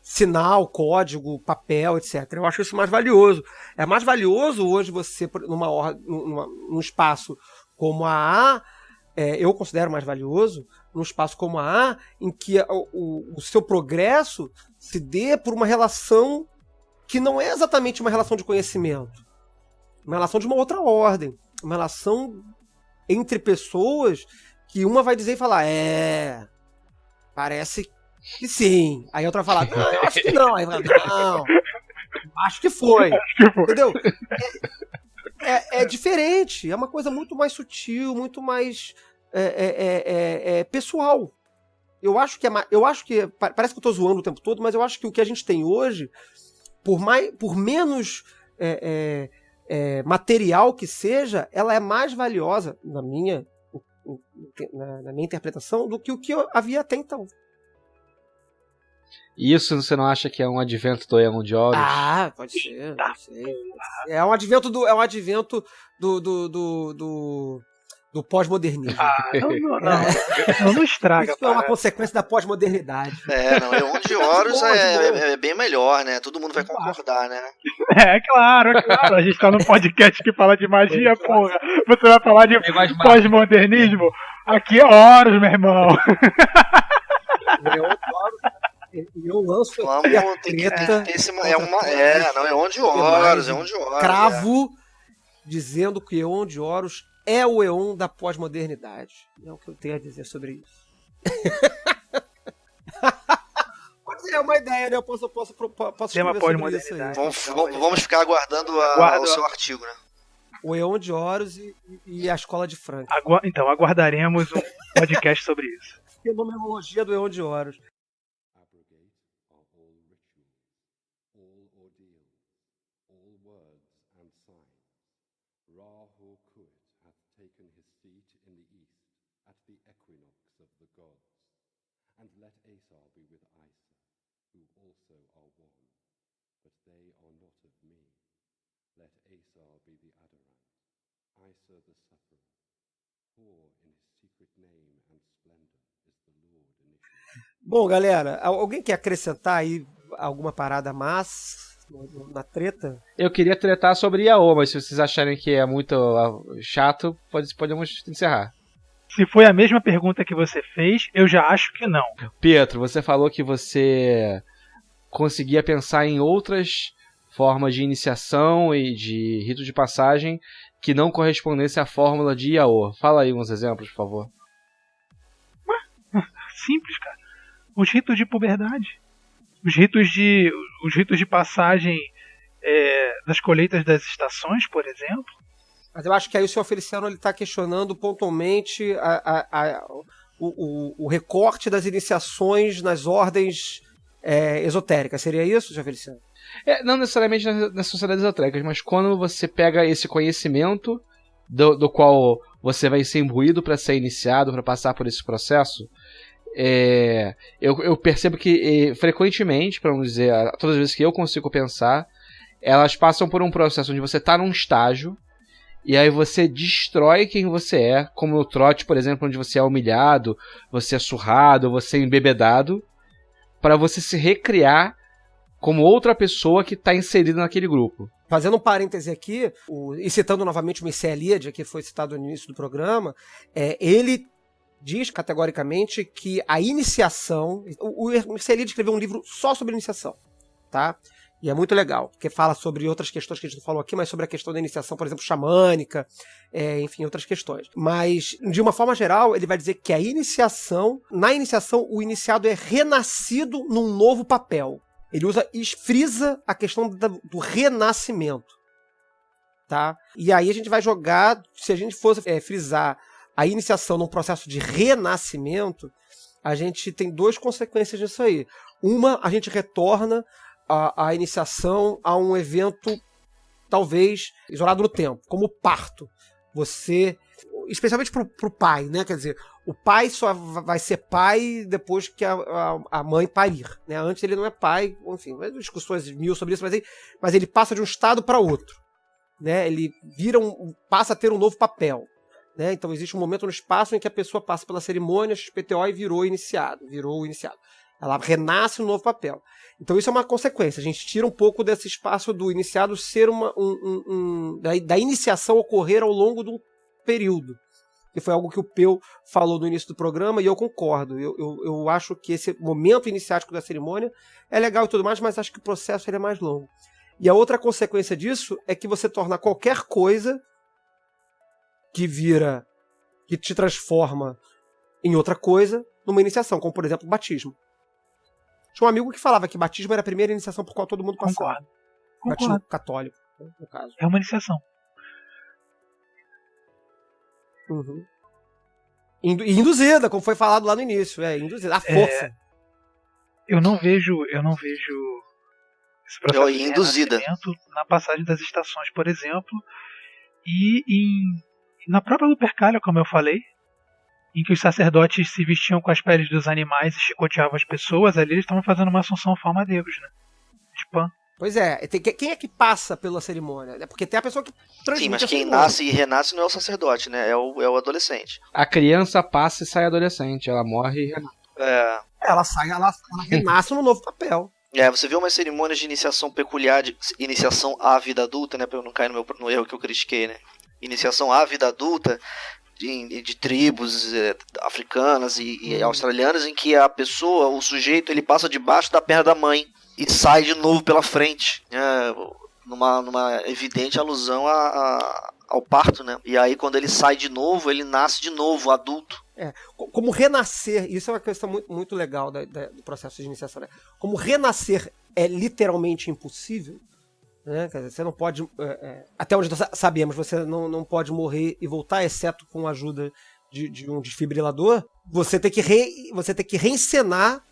sinal, código, papel, etc. Eu acho isso mais valioso. É mais valioso hoje você, num espaço como a eu considero mais valioso, num espaço como a A, em que o seu progresso se dê por uma relação que não é exatamente uma relação de conhecimento, uma relação de uma outra ordem, uma relação entre pessoas que uma vai dizer e falar, parece que sim. Aí a outra vai falar, não, eu acho que não. Aí vai falar, não, acho que foi. Entendeu? É diferente, é uma coisa muito mais sutil, muito mais pessoal. Eu acho que parece que eu estou zoando o tempo todo, mas eu acho que o que a gente tem hoje, por menos material que seja, ela é mais valiosa, na minha interpretação, do que o que havia até então. Isso você não acha que é um advento do Eon de Horus? Pode ser, não sei. É um advento do pós-modernismo. Não estraga. Isso é uma consequência da pós-modernidade. Não, Eon de Horus é bem melhor, né? Todo mundo vai concordar, né? Claro. A gente tá num podcast que fala de magia, porra. Você vai falar de pós-modernismo? Aqui é Horus, meu irmão. Eu lanço tem que ter esse Eon de Horus, Eon de Horus. Cravo dizendo que Eon de Horus é o Eon da pós-modernidade. É o que eu tenho a dizer sobre isso. Pode ser uma ideia, né? Eu posso escrever sobre isso aí. Vamos ficar aguardando o seu artigo, né? O Eon de Horus e a Escola de Frank. Então, aguardaremos um podcast sobre isso. Fenomenologia do Eon de Horus. And let Aesar be with Isa, who also are one, but they are not of me. Let Aesar be the adorant, Isa the sufferer, for in his secret name and splendor is the Lord initiated. Bom, galera, alguém quer acrescentar aí alguma parada na treta? Eu queria tretar sobre Yaô, mas se vocês acharem que é muito chato, podemos encerrar. Se foi a mesma pergunta que você fez, eu já acho que não. Pietro, você falou que você conseguia pensar em outras formas de iniciação e de rito de passagem que não correspondesse à fórmula de Yaô. Fala aí uns exemplos, por favor. Simples, cara. Os ritos de puberdade. Os ritos de passagem das colheitas das estações, por exemplo. Mas eu acho que aí o senhor Feliciano está questionando pontualmente o recorte das iniciações nas ordens esotéricas. Seria isso, senhor Feliciano? Não necessariamente nas sociedades esotéricas, mas quando você pega esse conhecimento do qual você vai ser imbuído para ser iniciado, para passar por esse processo, eu percebo que frequentemente, para não dizer todas as vezes que eu consigo pensar, elas passam por um processo onde você está num estágio e aí você destrói quem você é, como no trote, por exemplo, onde você é humilhado, você é surrado, você é embebedado, para você se recriar como outra pessoa que está inserida naquele grupo. Fazendo um parêntese aqui, e citando novamente o Mircea Eliade, que foi citado no início do programa, ele diz categoricamente que a iniciação... O Mircea Eliade escreveu um livro só sobre iniciação, tá? E é muito legal, porque fala sobre outras questões que a gente não falou aqui, mas sobre a questão da iniciação, por exemplo, xamânica, enfim, outras questões. Mas, de uma forma geral, ele vai dizer que na iniciação, o iniciado é renascido num novo papel. Ele frisa a questão do renascimento, tá? E aí a gente vai jogar, se a gente fosse frisar a iniciação num processo de renascimento, a gente tem duas consequências disso aí. Uma, a gente retorna a iniciação a um evento, talvez, isolado no tempo, como o parto. Você, especialmente pro pai, né? Quer dizer, o pai só vai ser pai depois que a mãe parir, né? Antes ele não é pai, enfim, discussões mil sobre isso, mas ele passa de um estado para outro, né? Ele passa a ter um novo papel, né? Então existe um momento no espaço em que a pessoa passa pela cerimônia XPTO e virou o iniciado. Ela renasce um novo papel. Então isso é uma consequência. A gente tira um pouco desse espaço do iniciado ser da iniciação ocorrer ao longo de um período. Que foi algo que o Peu falou no início do programa e eu concordo. Eu acho que esse momento iniciático da cerimônia é legal e tudo mais, mas acho que o processo é mais longo. E a outra consequência disso é que você torna qualquer coisa que te transforma em outra coisa numa iniciação, como por exemplo o batismo. Tinha um amigo que falava que batismo era a primeira iniciação por qual todo mundo passava. Concordo. Batismo católico, no caso. É uma iniciação. Uhum. Induzida, como foi falado lá no início. Induzida, a força. Eu não vejo esse processo de induzida na passagem das estações, por exemplo, e na própria Lupercalia, como eu falei, em que os sacerdotes se vestiam com as peles dos animais e chicoteavam as pessoas, ali eles estavam fazendo uma assunção forma-deus, né? De Pan. Pois é, quem é que passa pela cerimônia? Porque tem a pessoa que transmite. Sim, mas a quem cerimônia. nasce e renasce não é o sacerdote, né? É o adolescente. A criança passa e sai adolescente, ela morre e renasce. Ela renasce num novo papel. Você vê umas cerimônias de iniciação peculiar, de iniciação à vida adulta, né? Pra eu não cair no erro que eu critiquei, né? Iniciação à vida adulta de tribos africanas e australianas, em que o sujeito, ele passa debaixo da perna da mãe e sai de novo pela frente, numa evidente alusão ao parto, né? E aí quando ele sai de novo, ele nasce de novo, adulto. Como renascer, isso é uma questão muito, muito legal do processo de iniciação, né? Como renascer é literalmente impossível, né? Quer dizer, você não pode, até onde nós sabemos, você não pode morrer e voltar, exceto com a ajuda de um desfibrilador. Você tem que reencenar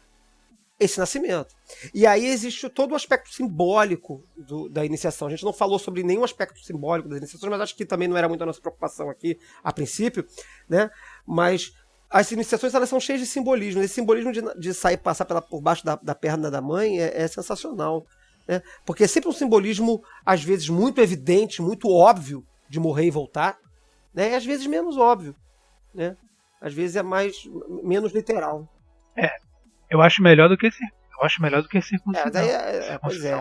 esse nascimento. E aí existe todo o aspecto simbólico da iniciação. A gente não falou sobre nenhum aspecto simbólico das iniciações, mas acho que também não era muito a nossa preocupação aqui, a princípio, né? Mas as iniciações, elas são cheias de simbolismo. Esse simbolismo de sair, passar por baixo da perna da mãe é sensacional, né? Porque é sempre um simbolismo, às vezes, muito evidente, muito óbvio, de morrer e voltar, né? E às vezes menos óbvio, né? Às vezes é menos literal. Eu acho melhor do que circuncisão. Pois é.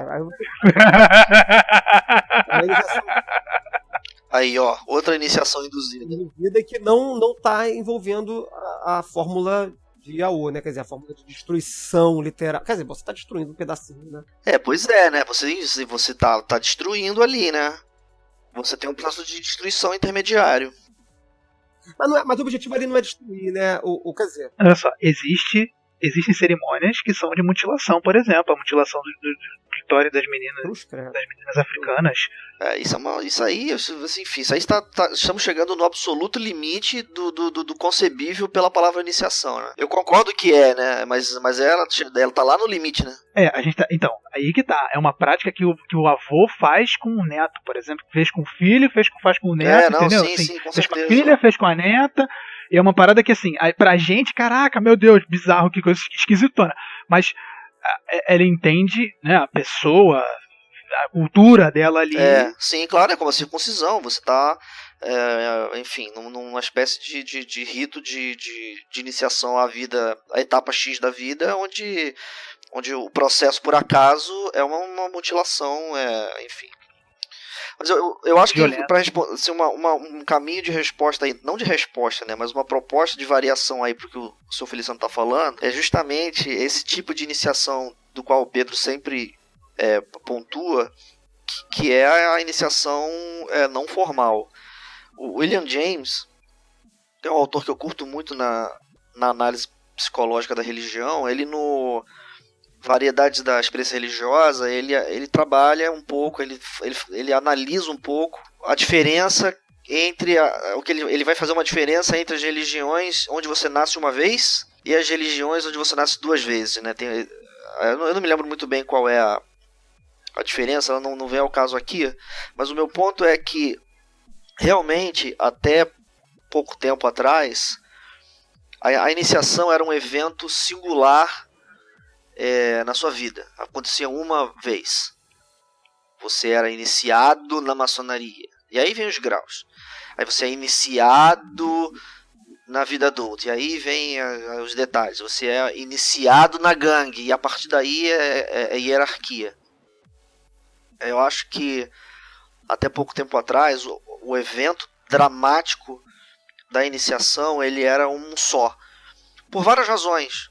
Aí, ó, outra iniciação induzida. Induzida que não está envolvendo a fórmula de Yaô, né? Quer dizer, a fórmula de destruição literal. Quer dizer, você está destruindo um pedacinho, né? Pois é, né? Você tá destruindo ali, né? Você tem um processo de destruição intermediário. Mas o objetivo ali não é destruir, né? Quer dizer, Olha só, existem cerimônias que são de mutilação, por exemplo, a mutilação do clitóris das meninas africanas. Isso aí, enfim, isso aí estamos chegando no absoluto limite do concebível pela palavra iniciação, né? Eu concordo que né? Mas ela tá lá no limite, né? A gente tá. Então, aí que tá. É uma prática que o avô faz com o neto, por exemplo. Fez com o filho, faz com o neto, entendeu? Sim, com fez certeza. Com a filha, fez com a neta. E é uma parada que, assim, pra gente, caraca, meu Deus, bizarro, que coisa esquisitona. Mas ela entende, né, a pessoa, a cultura dela ali. Sim, claro, é como a circuncisão. Você tá, enfim, numa espécie de rito de iniciação à vida, à etapa X da vida, onde o processo, por acaso, é uma mutilação, enfim. Mas eu acho que para assim, um caminho de resposta aí, não de resposta, né, mas uma proposta de variação aí pro que o seu Feliciano está falando, é justamente esse tipo de iniciação do qual o Pedro sempre pontua, que é a iniciação não formal. O William James é um autor que eu curto muito na análise psicológica da religião. Ele no Variedades da Experiência Religiosa, ele trabalha um pouco, ele analisa um pouco a diferença entre ele vai fazer uma diferença entre as religiões onde você nasce uma vez e as religiões onde você nasce duas vezes, né? Eu não me lembro muito bem qual é a diferença, ela não vem ao caso aqui, mas o meu ponto é que realmente até pouco tempo atrás a iniciação era um evento singular na sua vida. Acontecia uma vez. Você era iniciado na maçonaria. E aí vem os graus. Aí você é iniciado na vida adulta. E aí vem os detalhes. Você é iniciado na gangue. E a partir daí é hierarquia. Eu acho que até pouco tempo atrás o evento dramático da iniciação ele era um só. Por várias razões.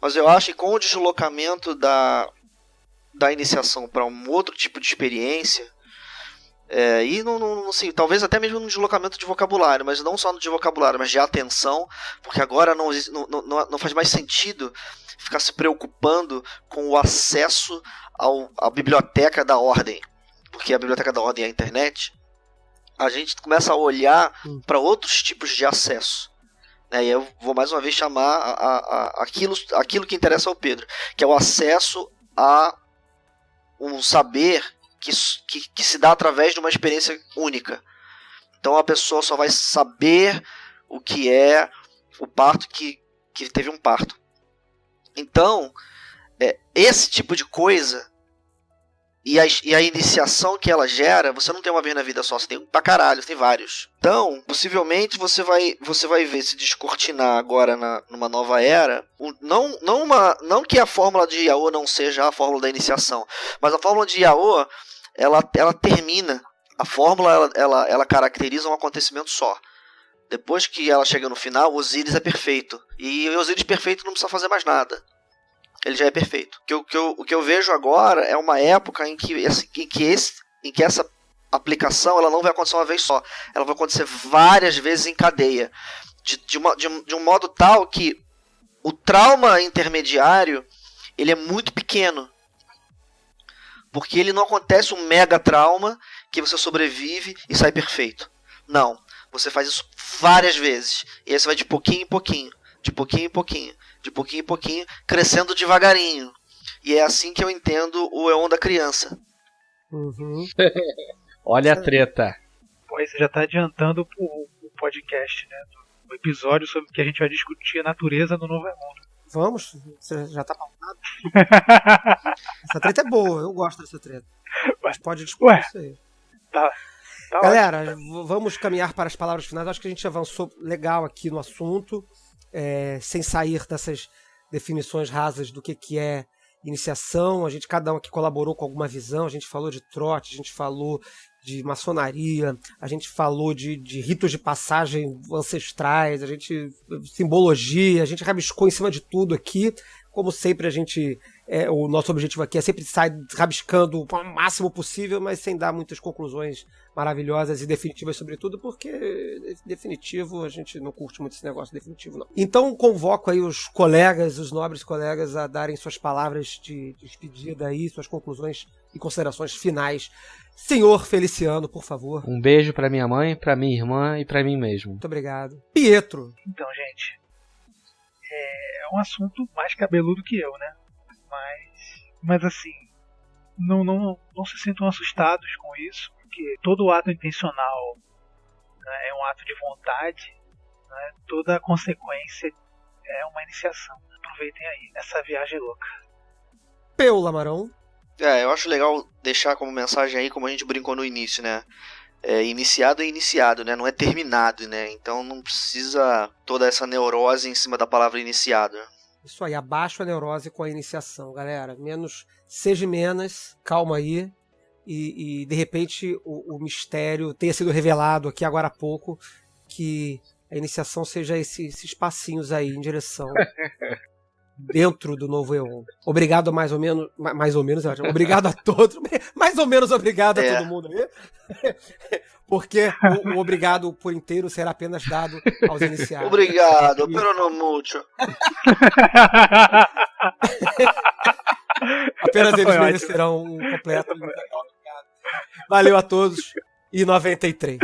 Mas eu acho que com o deslocamento da iniciação para um outro tipo de experiência, e assim, talvez até mesmo no deslocamento de vocabulário, mas não só no de vocabulário, mas de atenção, porque agora não faz mais sentido ficar se preocupando com o acesso à biblioteca da ordem, porque a biblioteca da ordem é a internet. A gente começa a olhar para outros tipos de acesso. E eu vou mais uma vez chamar aquilo que interessa ao Pedro, que é o acesso a um saber que se dá através de uma experiência única. Então a pessoa só vai saber o que é o parto que teve um parto. Então, esse tipo de coisa e a iniciação que ela gera, você não tem uma vez na vida só, você tem pra caralho, você tem vários. Então, possivelmente você vai ver se descortinar agora numa nova era, não que a fórmula de Yao não seja a fórmula da iniciação, mas a fórmula de Yao, ela termina, a fórmula ela caracteriza um acontecimento só. Depois que ela chega no final, o Osíris é perfeito, e o Osíris perfeito não precisa fazer mais nada. Ele já é perfeito. O que eu vejo agora é uma época em que essa aplicação ela não vai acontecer uma vez só. Ela vai acontecer várias vezes em cadeia. De um modo tal que o trauma intermediário ele é muito pequeno. Porque ele não acontece um mega trauma que você sobrevive e sai perfeito. Não. Você faz isso várias vezes. E aí você vai de pouquinho em pouquinho. De pouquinho em pouquinho. De pouquinho em pouquinho, crescendo devagarinho. E é assim que eu entendo o Eon da criança. Uhum. Olha a treta. Pois você já está adiantando o podcast, né? O episódio sobre que a gente vai discutir a natureza do Novo Mundo. Vamos? Você já tá pautado? Essa treta é boa, eu gosto dessa treta. Mas pode discutir isso aí. Tá Galera, vamos caminhar para as palavras finais. Acho que a gente avançou legal aqui no assunto. Sem sair dessas definições rasas do que é iniciação. A gente, cada um aqui colaborou com alguma visão. A gente falou de trote, a gente falou de maçonaria, a gente falou de ritos de passagem ancestrais, a gente simbologia, a gente rabiscou em cima de tudo aqui. Como sempre, a gente O nosso objetivo aqui é sempre sair rabiscando o máximo possível, mas sem dar muitas conclusões maravilhosas e definitivas sobre tudo, porque definitivo, a gente não curte muito esse negócio definitivo, não. Então convoco aí os colegas, os nobres colegas, a darem suas palavras de despedida aí, suas conclusões e considerações finais. Senhor Feliciano, por favor. Um beijo pra minha mãe, pra minha irmã e pra mim mesmo. Muito obrigado. Pietro. Então, gente, é um assunto mais cabeludo que eu, né? Mas assim, não se sintam assustados com isso, porque todo ato intencional, né, é um ato de vontade, né? Toda consequência é uma iniciação. Aproveitem aí essa viagem louca. Peu Lamarão. Eu acho legal deixar como mensagem aí, como a gente brincou no início, né? Iniciado é iniciado, né? Não é terminado, né? Então não precisa toda essa neurose em cima da palavra iniciado. Isso aí, abaixo a neurose com a iniciação, galera. Seja menos, calma aí. E de repente o mistério tenha sido revelado aqui agora há pouco, que a iniciação seja esses passinhos aí em direção dentro do novo Eon. Obrigado mais ou menos, obrigado a todos, mais ou menos obrigado a todo mundo aí, porque o obrigado por inteiro será apenas dado aos iniciados. Obrigado, pero no mucho. Apenas eles merecerão um completo. Valeu a todos e 93.